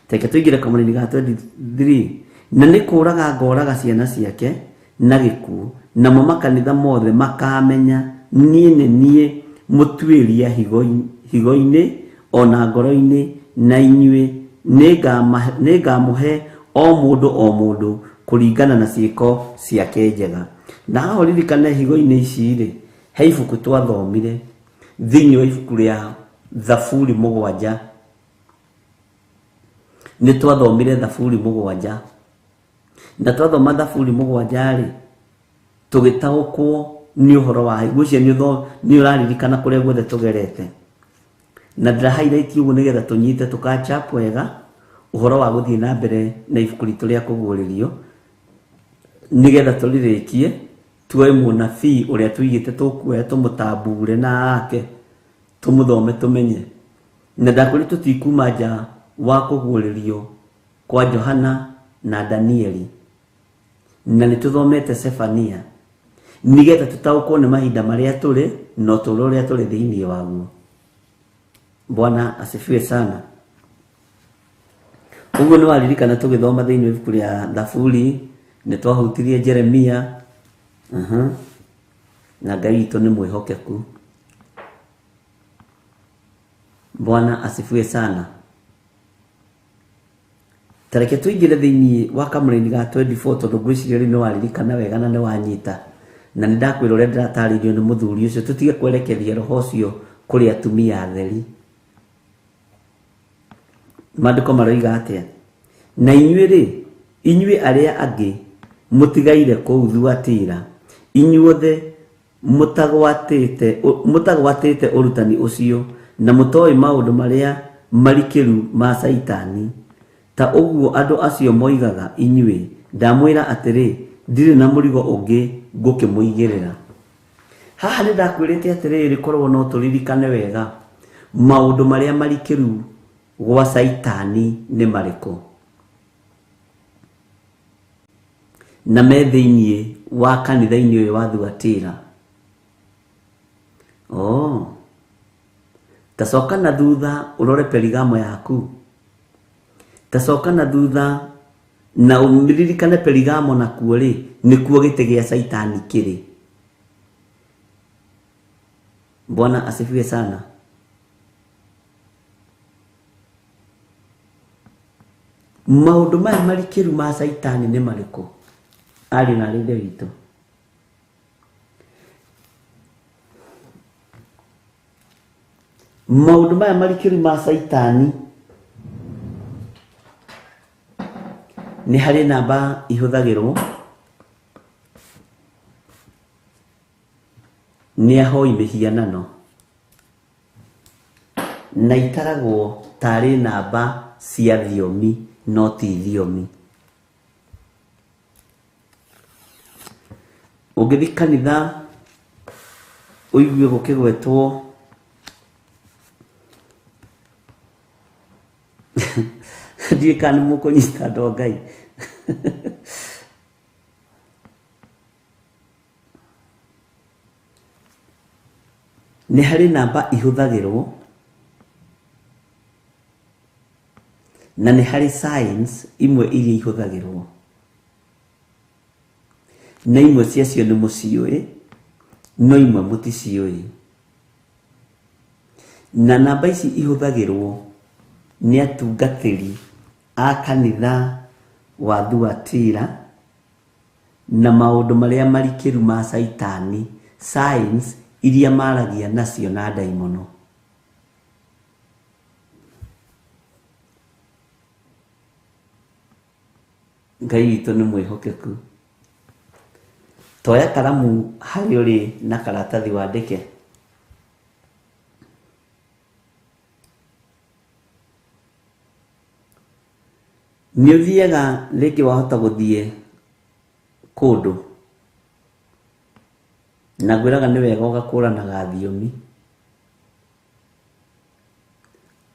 Tareke tuigire kamuna-ini ga 23. Na ni kuraga ngoraga ciana ciake na gikuo na mo makanitha mothe makamenya nie mutwiria higo-ini ona ngoro-ini na inyue nigamuhe o mundu kuringana na ciiko ciake njega. Na haho ririkane higo-ini ici ri he ibuku twathomire thiini wa ibuku ria Thaburi 7. Ni twathomire Thaburi 7. Na twathoma Thaburi 7 ri tugitaukwo ni uhoro wa gucia ni uraririkana kuria guothe tugerete. Na ndira highlight ugu nigetha tunyite tukachap wega uhoro wa guthii na mbere na ibuku ritu ria kuguririo nigetha turirikie tuwe munabii uria tuigite tukuoya tumutambure na ake tumuthome tumenye. Na ndakuri tutikuma nja wa kuguririo kwa Johana na Danieli na nituthomete Sefania nigetha tutaukwo ni mahinda maria turi no turu ria turi thiini waguo. Bwana asifiwe sana. Uguo ni waririkana tugithoma thiini wa ibuku ria Thaburi ni twahutirie Jeremia na Ngai witũ ni mwihokeku. Bwana asifiwe sana. Tareke tuigire thiini wa kamuna-ini ga 24 tondu ngwiciria ri ni waririkana wega na ni wanyita. Na nindakwira uria ndirataririo ni muthuri ucio tutige kwerekethia roho ucio kuri atumia atheri. Maandiko maroiga atia? Na inyue aria angi mutigaire kou Thuatira, inyuothe mutagwatite urutani ucio na mutoi maundu maria marikiru ma Saitani. Ta uguo andu acio moigaga inyue ndamwira atiri ndire na murigo ungi ngukimuigirira. Haha ni ndakwirite atiriri korwo no turirikane wega maundu maria marikiru gwa Saitani ni mariko na me thiini wa kanitha-ini uyu wa Thuatira. Tacoka na thutha urore Perigamo yaku. Tacoka na thutha na umiririkane Perigamo nakuo ri nikuo gite gia Saitani kiri. Bwana asifiwe sana. Maundu maya marikiru ma Saitani ni mariko? Ari na rinde witũ. Maundu maya marikiru ma Saitani ni hari namba ihuthagirwo ni ahoi mihianano na itaragwo tari namba cia thiomi no ti thiomi. Ungithi kanitha uigue gukigwetwo ndiye kana mukunyita ndo Ngai ni hari namba ihuthagirwo na ni hari signs imwe iria ihuthagirwo na imwe ciacio ni muciui no imwe muticiui na namba ici ihuthagirwo ni atungatiri a kanitha wa Thuatira na maundu maria marikiru ma saitani signs iria maragia nacio na daimono. Ngai witũ nĩ mwĩhokeku. Toya karamu harĩ ũrĩ na karatathi wandĩke. Nĩ ũthiaga rĩngĩ wahota gũthiĩ kũndũ na ngwĩraga nĩ wega ũgakũranaga thiomi,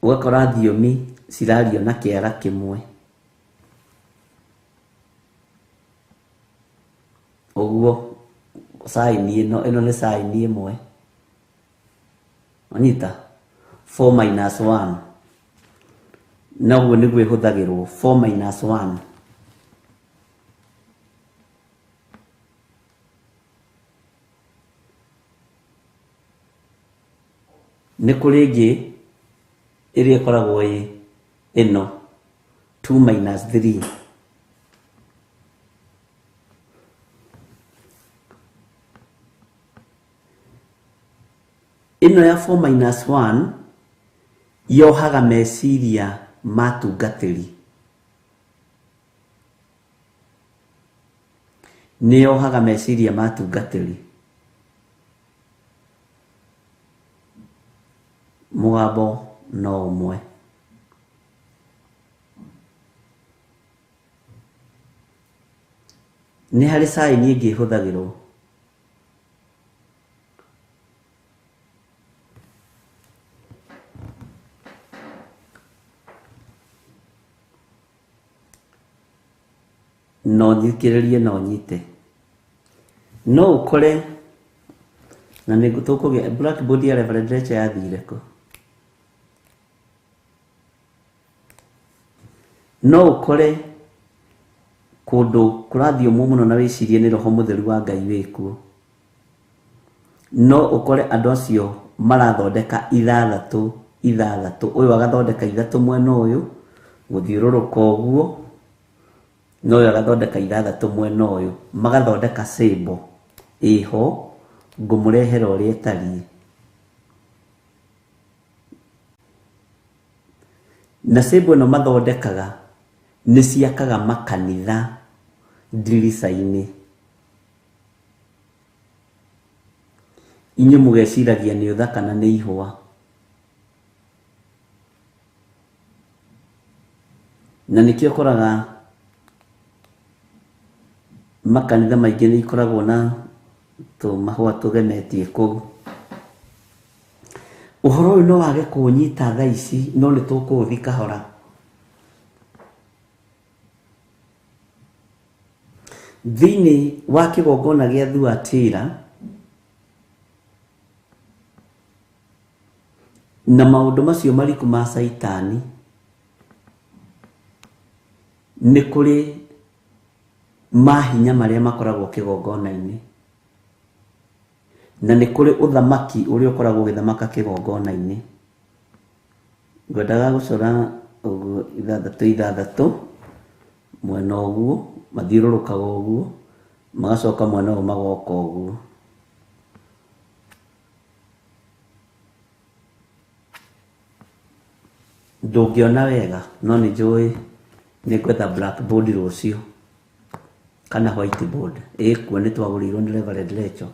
ũgakora thiomi cirario na kĩara kĩmwe, ũguo saini ĩno nĩ saini ĩmwe, onyita 4-1 na ũguo nĩguo ĩhũthagĩrwo 4-1. Nĩ kũrĩ ĩngĩ ĩrĩa ĩkoragwo ĩno 2-3. Ĩno ya 4-1 yohaga meciria matungatĩri, nĩ yohaga meciria matungatĩri. Mũgambo no ũmwe. Nĩ harĩ saini ĩngĩ ĩhũthagĩrwo no thikĩrĩrie no nyite. No ũkore na nĩ tũkũgĩa blackboard ya Reverend Lecha yathire kũ. No ũkore kũndũ kũrathiũmwo mũno na wĩcirie nĩ roho mũtheru wa Ngai wĩkuo. No ũkore andũ acio marathondeka ithathatũ, ũyũ agathondeka ithatũ mwena ũyũ gũthiũrũrũka ũguo, no ũyũ agathondeka ithathatũ mwena ũyũ, magathondeka symbol ĩho ngũmũrehera ũrĩa ĩtariĩ. Na symbol ĩno mathondekaga nĩ ciakaga makanitha ndirica-inĩ. Inyuĩ mũgeciragia nĩ ũthaka na nĩ ihũa, na nĩkĩo ũkoraga makanitha maingĩ nĩ ikoragwo na tũmahũa tũgemetie kũu. Ũhoro ũyũ no wage kũnyita thaa ici, no nĩ tũkũũthi kahora. Thĩinĩ wa kĩgongona gĩa Thuatira na maũndũ macio mariku ma saitani, nĩ kũrĩ mahinya marĩa makoragwo kĩgongona-inĩ, na nĩ kũrĩ ũthamaki ũrĩa ũkoragwo ũgĩthamaka kĩgongona-inĩ. Ngwendaga gũcora ũguo ithathatũ mwena ũguo, mathiũrũrũkaga ũguo, magacoka mwena ũyũ magoka ũguo. Ndũngĩona wega no nĩ njũĩ nĩ gwetha blackboard rũciũ kana whiteboard ĩkuo nĩ twagũrĩirwo nĩ Reverend Lecho.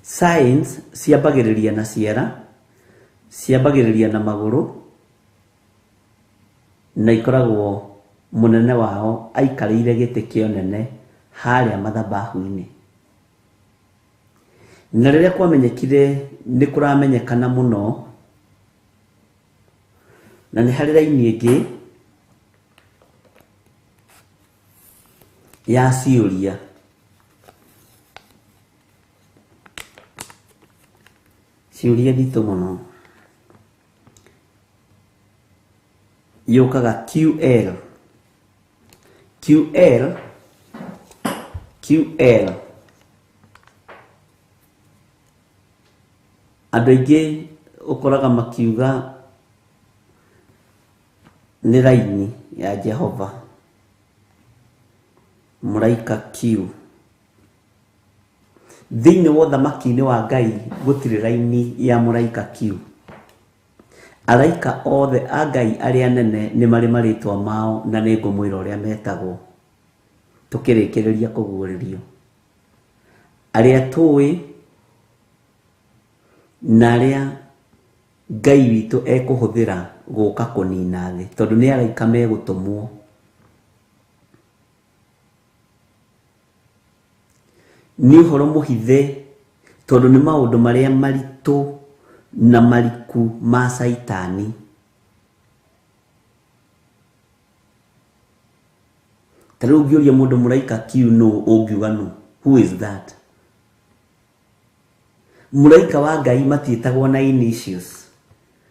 Signs ciambagĩrĩria na ciara, ciambagĩrĩria na magũrũ, na ikoragwo mũnene wao aikarĩire gĩtĩ kĩa ũnene harĩa mathabahu-inĩ. na riria kwamenyekire ni kuramenyekana muno na ni hari raini ingi ya ciuria thitu muno yukaga QL andũ aingĩ ũkoraga makiuga nĩ raini ya Jehova mũraika Q. Thĩinĩ wa ũthamaki-inĩ wa Ngai gũtirĩ raini ya mũraika Q. Araika othe a Ngai arĩa nene nĩ marĩ marĩtwa mao na nĩ ngũmwĩra ũrĩa metagwo tũkĩrĩkĩrĩria kũguũrĩrio. Arĩa tũĩ na arĩa Ngai witũ ekũhũthĩra gũka kũnina thĩ tondũ nĩ araika megũtũmwo. Nĩ ũhoro mũhithe tondũ nĩ maũndũ marĩa maritũ na mariku ma Saitani. Tarĩu ũngĩũria mũndũ mũraika Q no ũngiuga no, who is that? Mũraika wa Ngai matiĩtagwo na initials.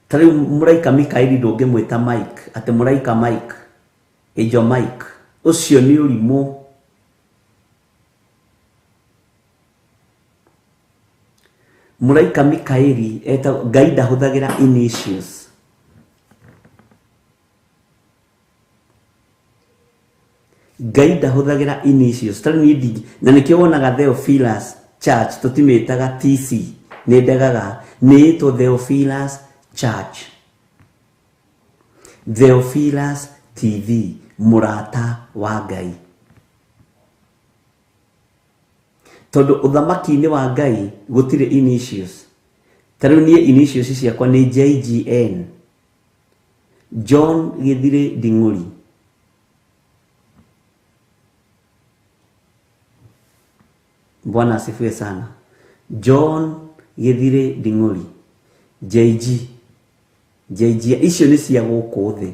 Tarĩu mũraika Mikaeli ndũngĩmwĩta Mike atĩ mũraika Mike ejo Mike, ũcio nĩ ũrimũ. Mũraika Mikaeli Ngai ndahũthagĩra initials. Ngai ndahũthagĩra initials. Tarĩu niĩ ndingi na nĩkĩo wonaga Theophilus Church tũtimĩtaga TC, nĩ ndegaga nĩĩtwo Theophilus Church, Theophilus TV, Murata wa Ngai. Tondũ ũthamaki-inĩ wa Ngai gũtirĩ initials. Tarĩu niĩ initials ciakwa nĩ JGN, John Githiri Nding'uri. Bwana asifiwe sana. John Githiri Nding'uri. JG icio nĩ cia gũkũ thĩ.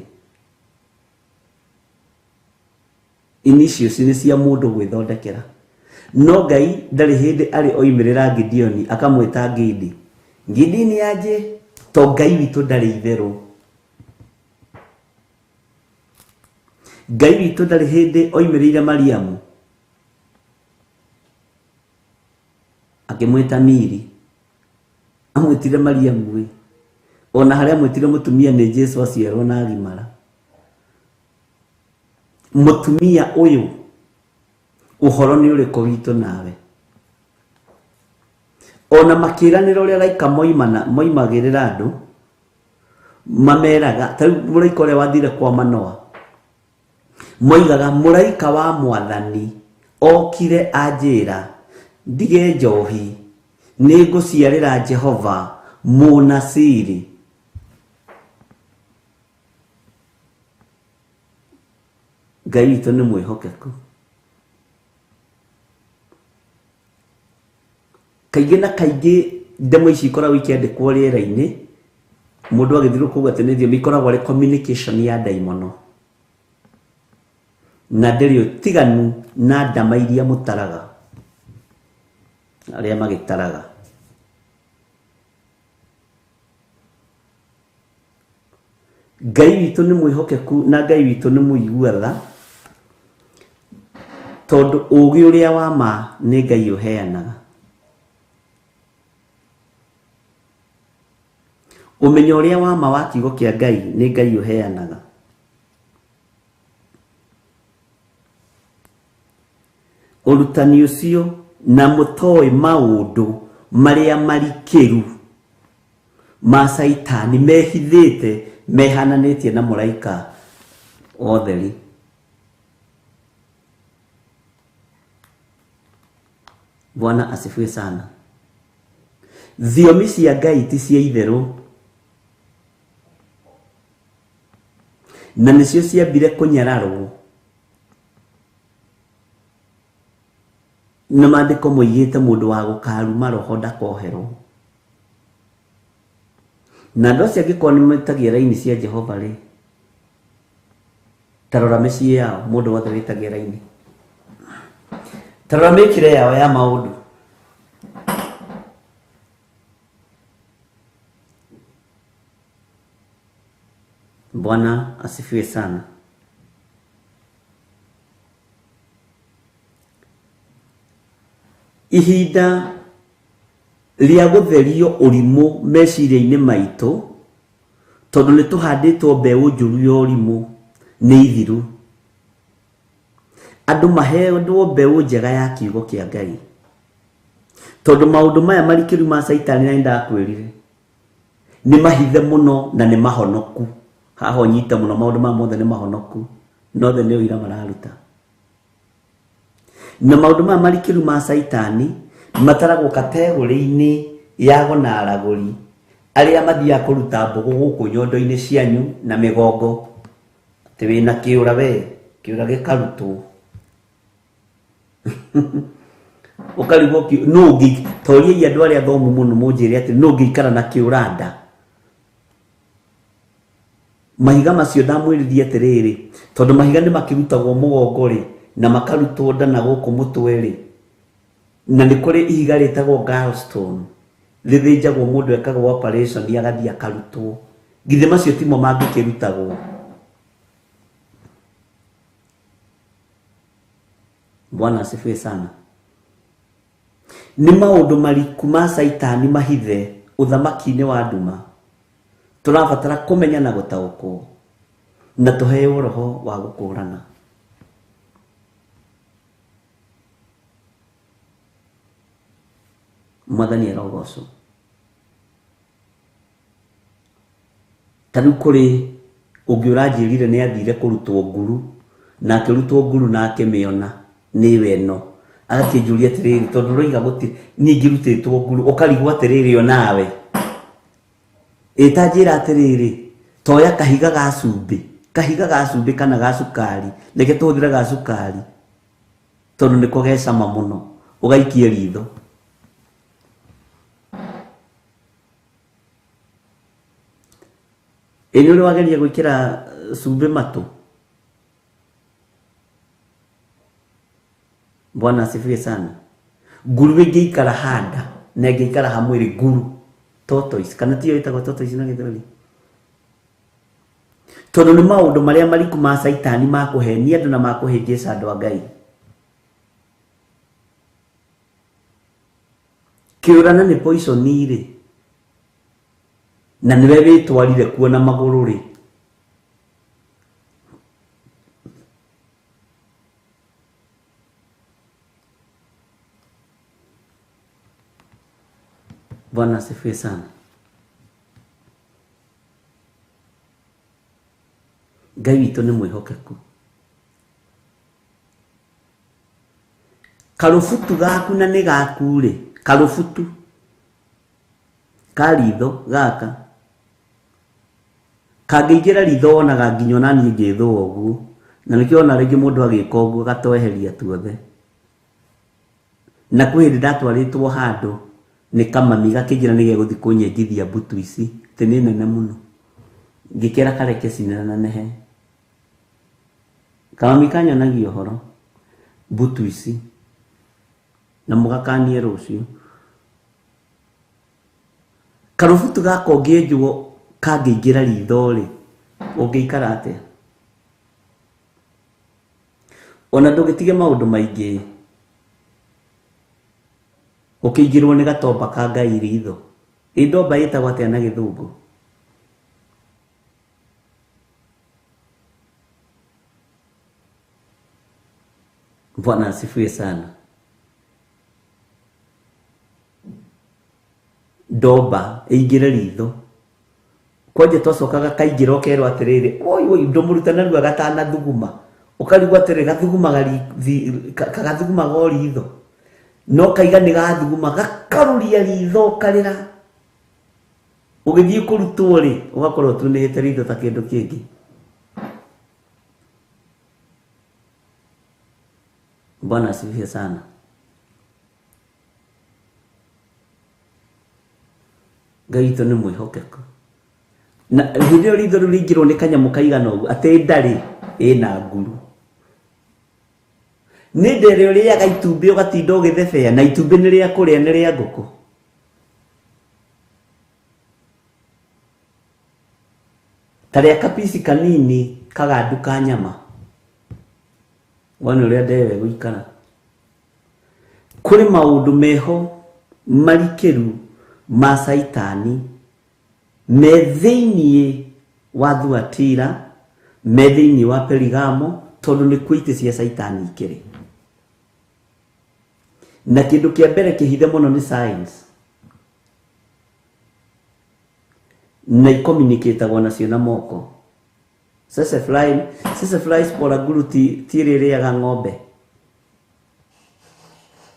Initials nĩ cia mũndũ gwĩthondekera. No Ngai ndarĩ hĩndĩ arĩ oimĩrĩra Gideoni akamwĩta Gidi. Gidi nĩ aje to Ngai witũ ndarĩ itherũ. Ngai witũ ndarĩ hĩndĩ oimĩrĩire Mariamu akĩmwĩta Miri. Amwĩtire Mariamu we. Ona harĩa amwĩtire mũtumia nĩ Jesu aciarwo na agimara. Mũtumia ũyũ ũhoro nĩ ũrĩkũ witũ nawe? Ona makĩranĩra ũrĩa araika moimagĩrĩra andũ mameraga, tarĩu mũraika ũrĩa wathire kwa Manoa moigaga mũraika wa Mwathani okire anjĩra ndige njohi nĩ ngũciarĩra Jehova mũnaciri. Ngai witũ nĩ mwĩhokeku. Kaingĩ na kaingĩ ndemwa ici ikoragwo ikĩandĩkwo rĩera-inĩ, mũndũ agĩthirwo kuuga atĩ nĩ thiomi, ikoragwo arĩ communication ya ndaimono na ndĩrĩ ũtiganu na ndama iria mũtaraga arĩa magĩtaraga. Ngai witũ nĩ mwĩhokeku na Ngai witũ nĩ mũiguatha tondũ ũũgĩ ũrĩa wa ma nĩ Ngai ũheanaga. Ũmenyo ũrĩa wa ma wa kiugo kĩa Ngai nĩ Ngai ũheanaga. Ũrutani ũcio na mũtoĩ maũndũ marĩa marikĩru ma Saitani mehithĩte mehananĩtie na mũraika wa ũtheri. Bwana asifiwe sana. Thiomi cia Ngai ti cia itherũ na nĩcio ciambire kũnyararwo. na maandiko moigĩte mũndũ wa gũkaruma roho ndakoherwo. Na andũ acio angĩkorwo nĩ metagia raini cia Jehova rĩ, tarora mĩciĩ yao, mũndũ wothe wĩtagia raini, tarora mĩkĩre yao ya maũndũ. Bwana asifiwe sana. Ihinda rĩa gũtherio ũrimũ meciria-inĩ maitũ, tondũ nĩ tũhandĩtwo mbeũ njũru ya ũrimũ nĩ ithiru. Andũ maheendwo mbeũ njega ya kiugo kĩa Ngai, tondũ maũndũ maya marikĩru ma Saitani na ndakwĩrire nĩ mahithe mũno na nĩ mahonoku. Haha nyita mũno maũndũ ma mothe nĩ mahonoku, nothe nĩ ũira mararuta. Na maũndũ maya marikĩru ma Saitani mataragwo kategori-inĩ ya gona aragũri arĩa mathiaga kũruta mbũgũ gũkũ nyondo-inĩ cianyu na mĩgongo, atĩ wĩna kĩũra we, kĩũra gĩkarutwo ũkarigwo no ũngĩ, toriai andũ arĩa athomu mũno mũnjĩre atĩ no ũngĩikara na kĩũra nda. Mahiga macio ndamwĩrithia atĩrĩrĩ, tondũ mahiga nĩ makĩrutagwo mũgongo rĩ, na makarutwo nda na gũkũ mũtwe rĩ, na nĩ kũrĩ ihiga rĩtagwo gallstone rĩthĩnjagwo, mũndũ ekagwo operation agathiĩ akarutwo. Githĩ macio timo mangĩkĩrutagwo? Bwana asifiwe sana. Nĩ maũndũ mariku ma Saitani mahithe ũthamaki-inĩ wa nduma, tũrabatara kũmenya na gũtaũkwo na tũheo roho wa gũkũrana. Mwathani arogocwo. Tarĩu kũrĩ ũngĩ ũranjĩrire nĩ athire kũrutwo nguru, na akĩrutwo nguru na akĩmĩona nĩ we ĩno, agakĩnjũria atĩrĩrĩ, tondũ ũroiga gũtirĩ niĩ ngĩrutĩtwo nguru, ũkarigwo atĩrĩrĩ o nawe ĩtanjĩra atĩrĩrĩ, toya kahiga ga cumbĩ kana ga cukari, reke tũhũthĩre ga cukari tondũ nĩko ge cama mũno, ũgaikie ritho. Nĩ ũrĩ wageria gwĩkĩra cumbĩ matũ? Bwana asifiwe sana. Nguru ĩngĩikara handa na ĩngĩikara hamwe rĩ, nguru tortoise, kana tiyo ĩtagwo tortoise na Githiri? Tondũ nĩ maũndũ marĩa mariku ma Saitani ma kũhenia andũ na ma kũhĩngĩca andũ a Ngai. Kĩũrana nĩ poison rĩ, na nĩwe wĩtwarire kuo na magũrũ rĩ. Bwana asifiwe sana. Ngai witũ nĩ mwĩhokeku. Karũbutu gaku na nĩ gaku rĩ, karũbutu ka ritho gaka kangĩingĩra ritho wonaga nginya ona niĩ ngĩthũa ũguo, na nĩkĩo ona rĩngĩ mũndũ agĩka ũguo gatoeheria tuothe. Na kwĩ hĩndĩ ndatwarĩtwo handũ nĩ kamami gakĩnjĩra nĩ gegũthiĩ kũnyenjithia mbutu ici, atĩ nĩ nene mũno, ngĩkĩra kareke cinena nehe. Kamami kanyonagia ũhoro mbutu ici na mũgakanie rũciũ. Karũbutu gaka ũngĩenjwo kangĩingĩra ritho rĩ, ũngĩikara atĩa? Ona ndũgĩtige maũndũ maingĩ, ũkĩingĩrwo nĩ gatomba ka Ngai ritho. Ndomba ĩtagwo atĩa na Gĩthũngũ? Bwana asifiwe sana. Ndomba ĩingĩre ritho, kwanja twacokaga kaingĩra ũkerwo atĩrĩrĩ, oi ndũmũruta narua gatanathuguma, ũkarigwo atĩrĩrĩ gathugumaga o ritho, no kaiga nĩ gathuguma gakaruria ritho ũkarĩra. Ũgĩthiĩ kũrutwo rĩ, ũgakorwo tunĩhĩte ritho ta kĩndũ kĩngĩ. Bwana asifiwe sana. Ngai witũ nĩ mwĩhokeku. Na hĩndĩ ĩyo ritho rĩu rĩingĩrwo nĩ kanyamũ kaigana ũguo atĩ ndarĩ ĩna nguru. Nĩ ndere ũrĩaga itumbĩ ũgatinda ũgĩthebea na itumbĩ nĩ rĩa kũrĩa nĩ rĩa ngũkũ. Tarĩa kapisi kanini kagandu ka nyama. Wone ũrĩa ndewe gũikara. Kũrĩ maũndũ meho marikĩru ma Saitani me thĩinĩ wa Thuatira, me thĩinĩ wa Perigamo, tondũ nĩ kuo itĩ cia Saitani ikĩrĩ. Na kĩndũ kĩa mbere kĩhithe mũno nĩ science. Na icommunicatagwo nacio na moko. Sesefly spora nguru ti rĩrĩaga ng'ombe.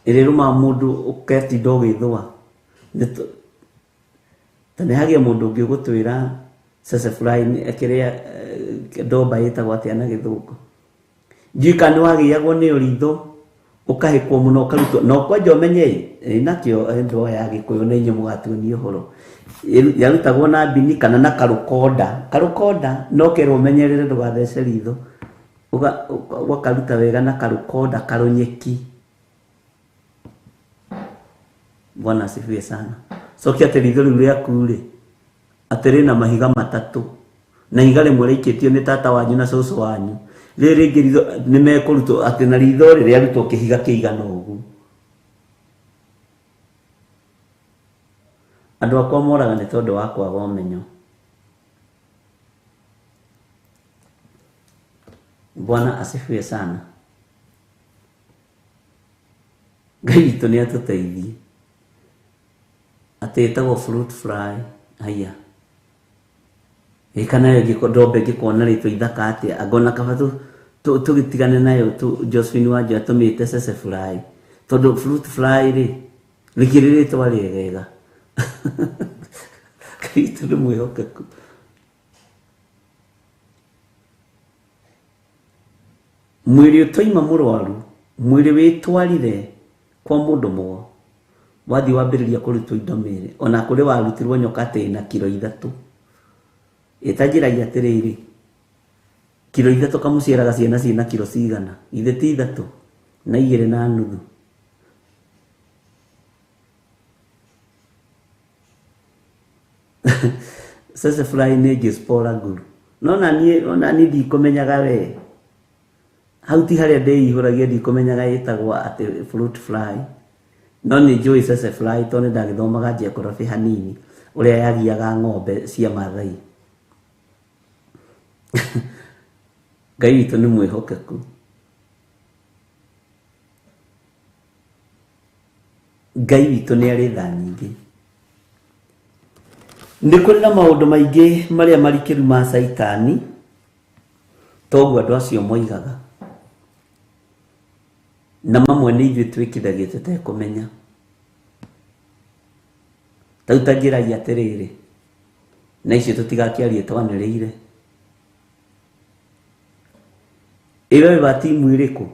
Ĩrĩrũma mũndũ ũketinda ũgĩthũa. Tane hagia mũndũ ũngĩ ũgũtwĩra sesefly akĩrĩa ndomba ĩtagwo atĩa na Gĩthũngũ. Njika nĩ wagĩagwo nĩ ũritho ũkahĩkwo mũno ũkarutwo no kwanja ũmenye nakĩo ndo ya Gĩkũyũ nĩ inyuĩ mũgatuonia ũhoro. Yarutagwo na mbini kana na karũkonda no kerwo ũmenyerere ndũgathece ritho ũgakaruta wega na karũkonda karũnyeki. Bwana asifiwe sana. Cokia atĩ ritho rĩu rĩaku rĩ atĩ rĩna mahiga matatũ na ihiga rĩmwe rĩikĩtio nĩ tata wanyu na cũcũ wanyu. Rĩrĩ rĩngĩ ritho nĩ mekũrutwo atĩ na ritho rĩrĩa rĩarutwo kĩhiga kĩigana ũguo. Andũ akwa moraga nĩ tondũ wa kwaga ũmenyo. Bwana asifiwe sana. Ngai witũ nĩ atũteithie. Atĩ ĩtagwo fruit fly. Haya. Kana yo ndombe ngĩkona rĩtwa ithaka atĩa angona kaba tũgĩtigane nayo Josephine Wanjũ atũmĩte sesefly. Tondũ fruit fly rĩ rĩkĩrĩ rĩtwa rĩega. Kristo nĩ mwĩhokeku. Mwĩrĩ ũtoima mũrwaru, mwĩrĩ wĩtwarire kwa mũndũ mũgo. Wathi wambĩrĩria kũrutwo indo mĩĩrĩ ona kũrĩ warutirwo nyoka atĩ na kilo 3. Ĩtanjĩragia atĩrĩrĩ kilo 3 kamũciaraga ciana ciĩna kilo cigana ithe ti 3 na 2.5. Sesefly nĩ ngĩspora nguru. No na niĩ ndikũmenyaga we. Hau ti harĩa ndĩihũragia ndikũmenyaga ĩtagwo atĩ fruit fly. No nĩ njũĩ sesefly tondũ ndagĩthomaga geography hanini ũrĩa yagiaga ng'ombe cia Maathai. Ngai witũ nĩ mwĩhokeku. Ngai witũ nĩ arĩ tha nyingĩ. Nĩ kũrĩ na maũndũ maingĩ marĩa marikĩru ma Saitani toguo andũ acio moigaga. Na mamwe nĩ ithuĩ twĩkithagia tũtekũmenya. Tautangĩragia atĩrĩrĩ na icio tũtigakĩarie twanĩrĩire. Iwe wa timu ĩrĩkũ?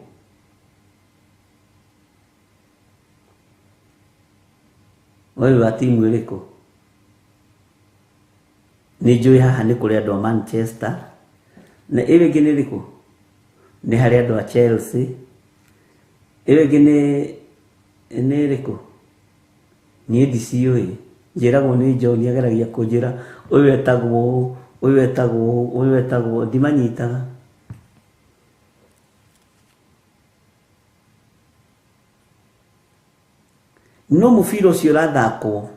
Wewe wa timu ĩrĩkũ? Nĩ njũĩ haha nĩ kũrĩ andũ a Manchester. Na ĩwe ĩngĩ nĩ ĩrĩkũ? Nĩ harĩ andũ a Chelsea. Ĩwe ĩngĩ nĩ ĩrĩkũ? Niĩ ndiciũĩ. Njĩragwo nĩ John ageragia kũnjĩra ũyũ etagwo ndimanyitaga. No mũbira ũcio ũrathakwo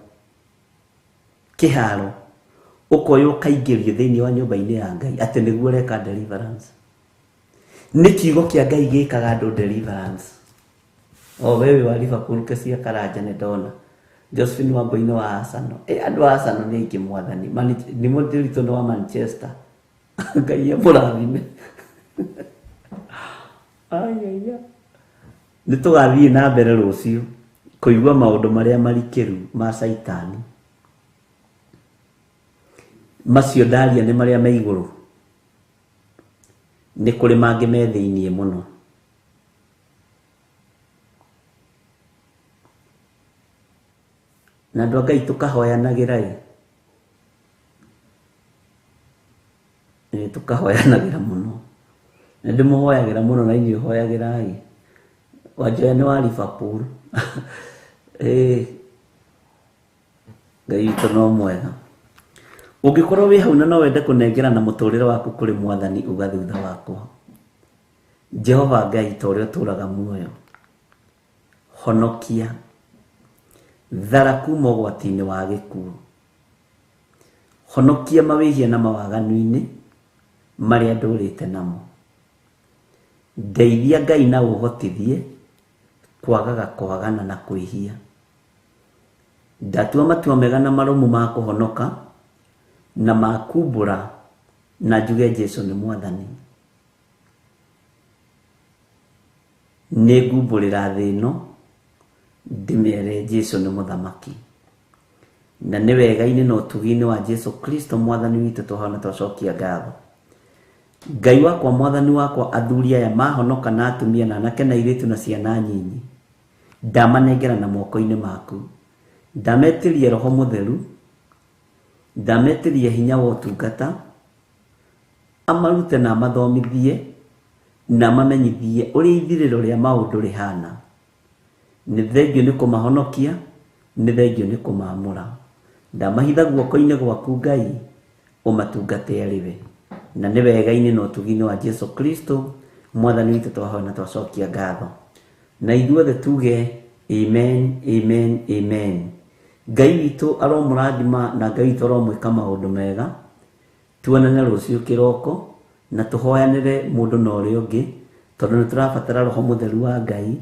kĩharo ũkoywo kaingĩrio thĩinĩ wa nyũmba-inĩ ya Ngai atĩ nĩguo ũreka deliverance. Nĩ kiugo kĩa Ngai gĩkaga andũ deliverance. Wewe wa Liverpool kesia Karanja nĩ ndona. Josephine Wambũi wa Arsenal. Andũ a Arsenal nĩ aingĩ mwathani. Nĩ mũndũ wa Manchester. Ngai amũrathime. Nĩ tũgathiĩ na mbere rũciũ kũigua maũndũ marĩa marikĩru ma Saitani. Macio ndaria nĩ marĩa me igũrũ. Nĩ kũrĩ mangĩ me thĩinĩ mũno. Na andũ a Ngai tũkahoyanagĩra tukahoyanagira muno ndimuhoyagira muno na inyu hoyagirai wajoya ni wa Liverpool Ngai witũ no mwega. Ũngĩkorwo wĩ hau na no wende kũnengerana mũtũrĩre waku kũrĩ Mwathani uga thutha wakwa. Jehova Ngai ta ũrĩa ũtũũraga muoyo, honokia thara kuma ũgwati-inĩ wa gĩkuũ, honokia mawĩhia na mawaganu-inĩ marĩa ndũrĩte namo. Ndeithia Ngai na ũhotithie kwagaga kwagana na kwĩhia. Ndatua matua mega na maromu ma kũhonoka na makumbũra na njuge Jesũ nĩ Mwathani. Nĩ ngumbũrĩra thĩ ĩno ndĩmĩere Jesũ nĩ mũthamaki. Na nĩ wega-inĩ na ũtugi-inĩ wa Jesũ Kristo Mwathani witũ tũhana twacokia ngatho. Ngai wakwa Mwathani wakwa, athuri aya mahonoka na atumia na anake na airĩtu na ciana nyinyi ndamanengera na moko-inĩ maku. Ndametirie Roho Mũtheru, ndametirie hinya wa ũtungata, amarute na amathomithie na mamenyithie ũrĩa ithirĩro rĩa maũndũ rĩhana. Nĩ thengio nĩ kũmahonokia, nĩ thengio nĩ kũmaamũra. Ndamahitha guoko-inĩ gwaku Ngai, ũmatungate arĩwe. Na nĩ wega-inĩ na ũtugi-inĩ wa Jesũ Kristo Mwathani witũ twahoya na twacokia ngatho. Na ithuothe tuge amen, amen, amen. Ngai witũ aromũrathima na Ngai witũ aromwĩka maũndũ mega. Tuonane rũciũ kĩroko na tũhoyanĩre mũndũ na ũrĩa ũngĩ, tondũ nĩ tũrabatara Roho Mũtheru wa Ngai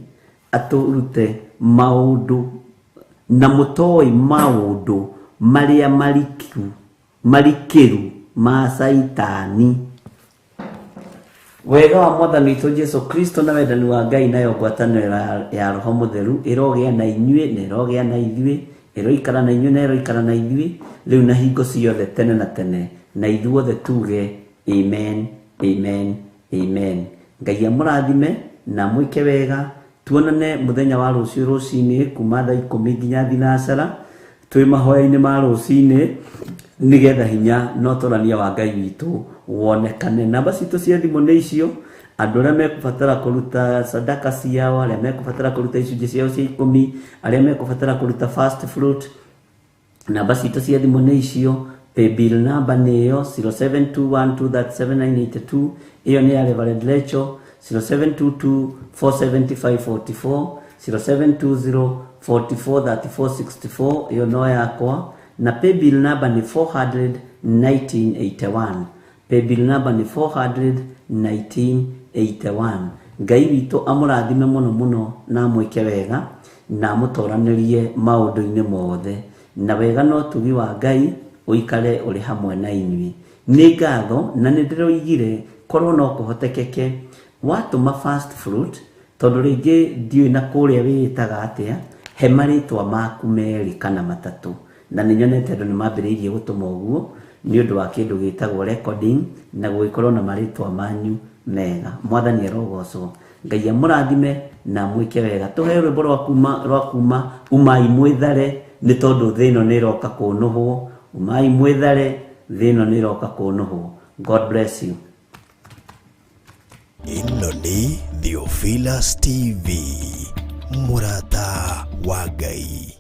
atũrute maũndũ na mũtoĩ maũndũ marĩa marikĩru ma Saitani. Wega wa Mwathani witũ Jesũ Kristo na wendani wa Ngai nayo ngwatanĩro ya Roho Mũtheru ĩrogĩa na inyuĩ na ĩrogĩa na ithuĩ, ĩroikara na inyuĩ na ĩroikara na ithuĩ rĩu na hingo ciothe tene na tene. Na ithuothe tuge amen, amen, amen. Ngai amũrathime na mwĩke wega. Tuonane mũthenya wa rũciũ rũcinĩ kuma thaa 10 nginya thinacara twĩ mahoya-inĩ ma rũcinĩ, nigetha hinya na ũtũrania wa Ngai witũ wonekane. Namba citũ cia thimũ nĩ icio. Andũ arĩa mekũbatara kũruta sadaka ciao, arĩa mekũbatara kũruta icunjĩ ciao cia 10, arĩa mekũbatara kũruta first fruit, namba citũ cia thimũ nĩ icio. Paybill number nĩ ĩyo 0721237982. Ĩyo nĩ ya Reverend Rachel. 0722475544, 0720443464. Ĩyo no yakwa. Na paybill number nĩ 4001981. Paybill number nĩ 4001981. Ngai witũ amũrathime mũno mũno na mwĩke wega na mũtoranĩrie maũndũ-inĩ mothe. Na wega no tugi wa Ngai ũikare ũrĩ hamwe na inyuĩ. Nĩ ngatho na nĩ ndĩroigire korwo no kũhotekeke watũma first fruit, tondũ rĩngĩ ndiũĩ na kũrĩa wĩĩtaga atĩa, he marĩtwa maku merĩ kana matatũ. Na nĩ nyonete andũ nĩ mambĩrĩirie gũtũma ũguo nĩ ũndũ wa kĩndũ gĩtagwo recording na gũgĩkorwo na marĩtwa manyu mega. Mwathani arogocwo. Ngai amũrathime na mwĩke wega. Tũheo rwĩmbo rwa kuma umai mwĩthare, nĩ tondũ thĩ ĩno nĩ ĩroka kũnũhwo. Umai mwĩthare, thĩ ĩno nĩ ĩroka kũnũhwo. God bless you. Ĩno nĩ Theophilus TV, Murata wa Ngai.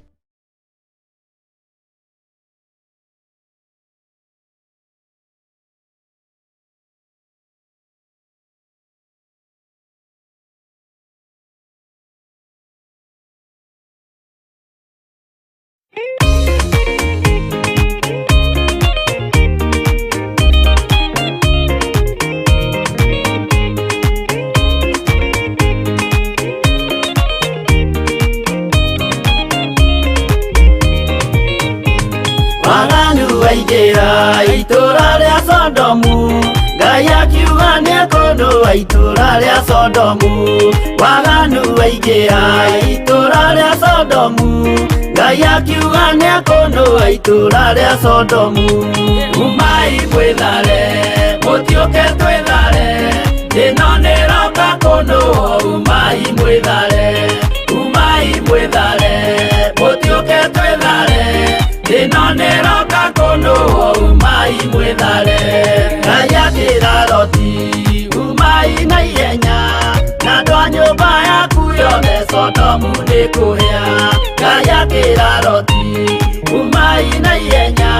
Waingĩra itũra rĩa Sodomu, Ngai akiuga nĩekũndũa itũra rĩa Sodomu. Waganu waingĩra itũra rĩa Sodomu, Ngai akiuga nĩekũndũa itũra rĩa Sodomu. Umai mwĩthare, mũtiũke twĩthare, ĩno nĩĩroka kũnũhwo. Umai mwĩthare, umai mwĩthare, mũtiũke twĩthare, ĩno nĩĩroka kũnũhwo. Umai mwĩthare, Ngai Sodomu nĩkũhĩa. Ngai akĩra Loti, umai na ihenya,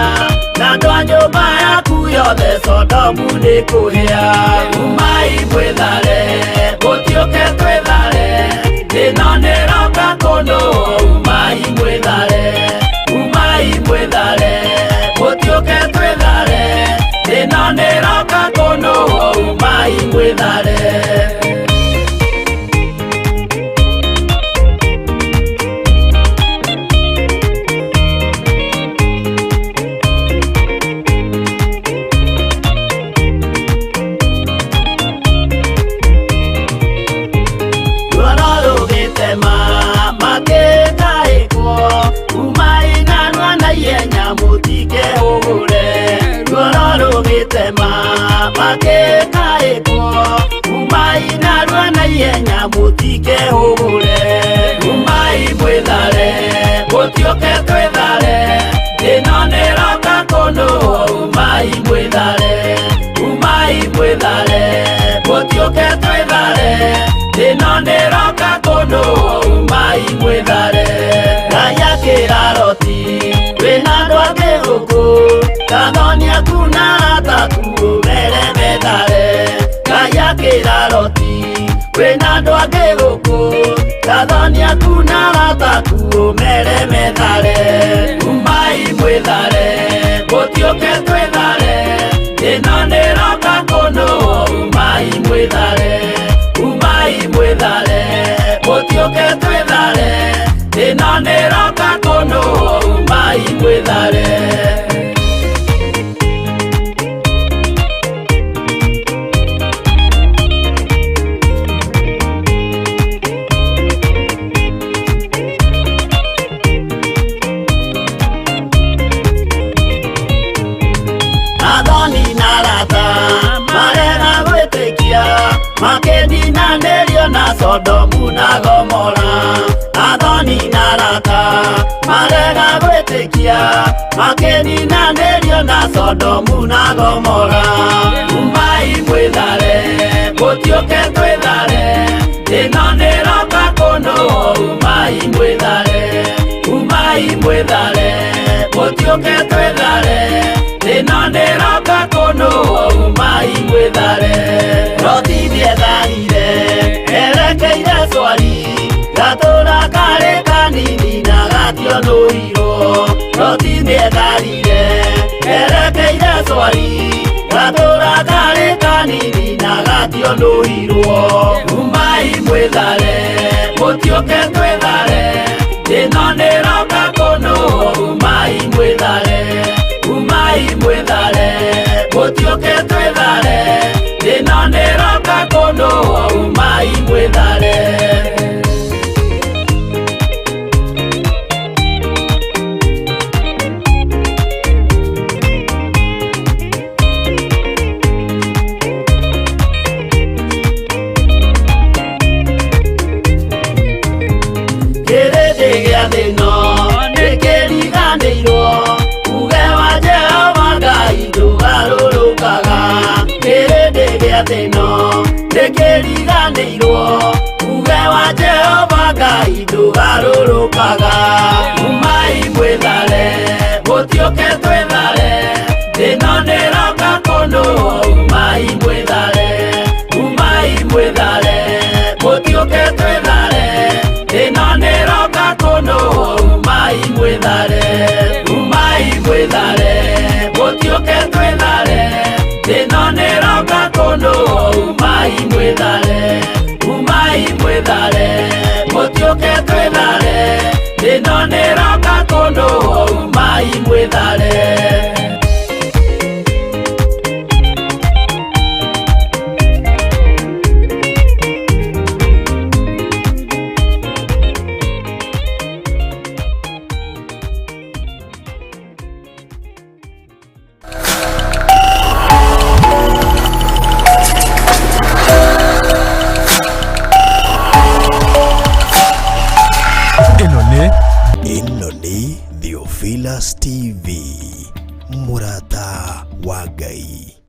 na andũ a nyũmba yaku yothe Sodomu nĩkũhĩa. Umai mwĩthare, gũtiũke twĩthare, thĩna nĩroka kũndũ. Umai mwĩthare, umai mwĩthare, gũtiũke twĩthare, thĩna nĩroka kũndũ. Umai mwĩthare. Makekaekwo umai narua na ihenya mũtikehũgũre. Umai mwĩthare, gũtiũke twĩthare, thĩna nĩroka kũndũ. Umai mwĩthare, umai mwĩthare, gũtiũke twĩthare, thĩna nĩroka kũndũ. Umai mwĩthare. Ngai akĩra Loti, wĩna andũ angĩ gũkũ, gathonia kuna arataku ũmere methare. Ngai akĩra Loti, wĩna andũ angĩ gũkũ, gathonia kuna arataku ũmere methare. Umai mwĩthare, gũtiũke twĩthare, thĩna nĩroka kũndũ. Umai mwĩthare, umai mwĩthare, gũtiũke twĩthare, thĩna nĩroka kũndũ. Umai mwĩthare. Makeninanĩrio na Sodomu na Gomora. Athoni na arata marega gwĩtĩkia, makeninanĩrio na Sodomu na Gomora. Umai mwĩthare, gũtiũke twĩthare, thĩna nĩroka kũndũ. Umai mwĩthare, umai mwĩthare, gũtiũke twĩthare, thĩna nĩroka kũndũ. Umai mwĩthare. Loti nĩetharire, erekeire Zoari, gatũra karĩ kanini na gationũirwo. Loti nĩetharire, erekeire Zoari, gatũra karĩ kanini na gationũirwo. Umai mwĩthare, gũtiũke twĩthare, thĩna nĩroka kũndũ. Umai mwĩthare, umai mwĩthare, gũtiũke twĩthare, thĩna nĩroka kũndũ. Umai mwĩthare. Kĩrĩndĩ gĩa thĩno nĩkĩriganĩirwo, uge wa Jehova Ngai ndũgarũrũkaga. Kĩrĩndĩ gĩa thĩno nĩkĩriganĩirwo, uge wa Jehova Ngai ndũgarũrũkaga. Umai mwĩthare, gũtiũke twĩthare, thĩna nĩroka kũndũ. Umai mwĩthare, umai mwĩthare, gũtiũke twĩthare, thĩna nĩroka kũndũ. Umai mwĩthare, umai mwĩthare, gũtiũke twĩthare, thĩna nĩroka kũndũ. Umai mwĩthare, umai mwĩthare, gũtiũke twĩthare, thĩna nĩroka kũndũ. Umai mwĩthare. Ĩno nĩ Theophilus TV, Murata wa Ngai.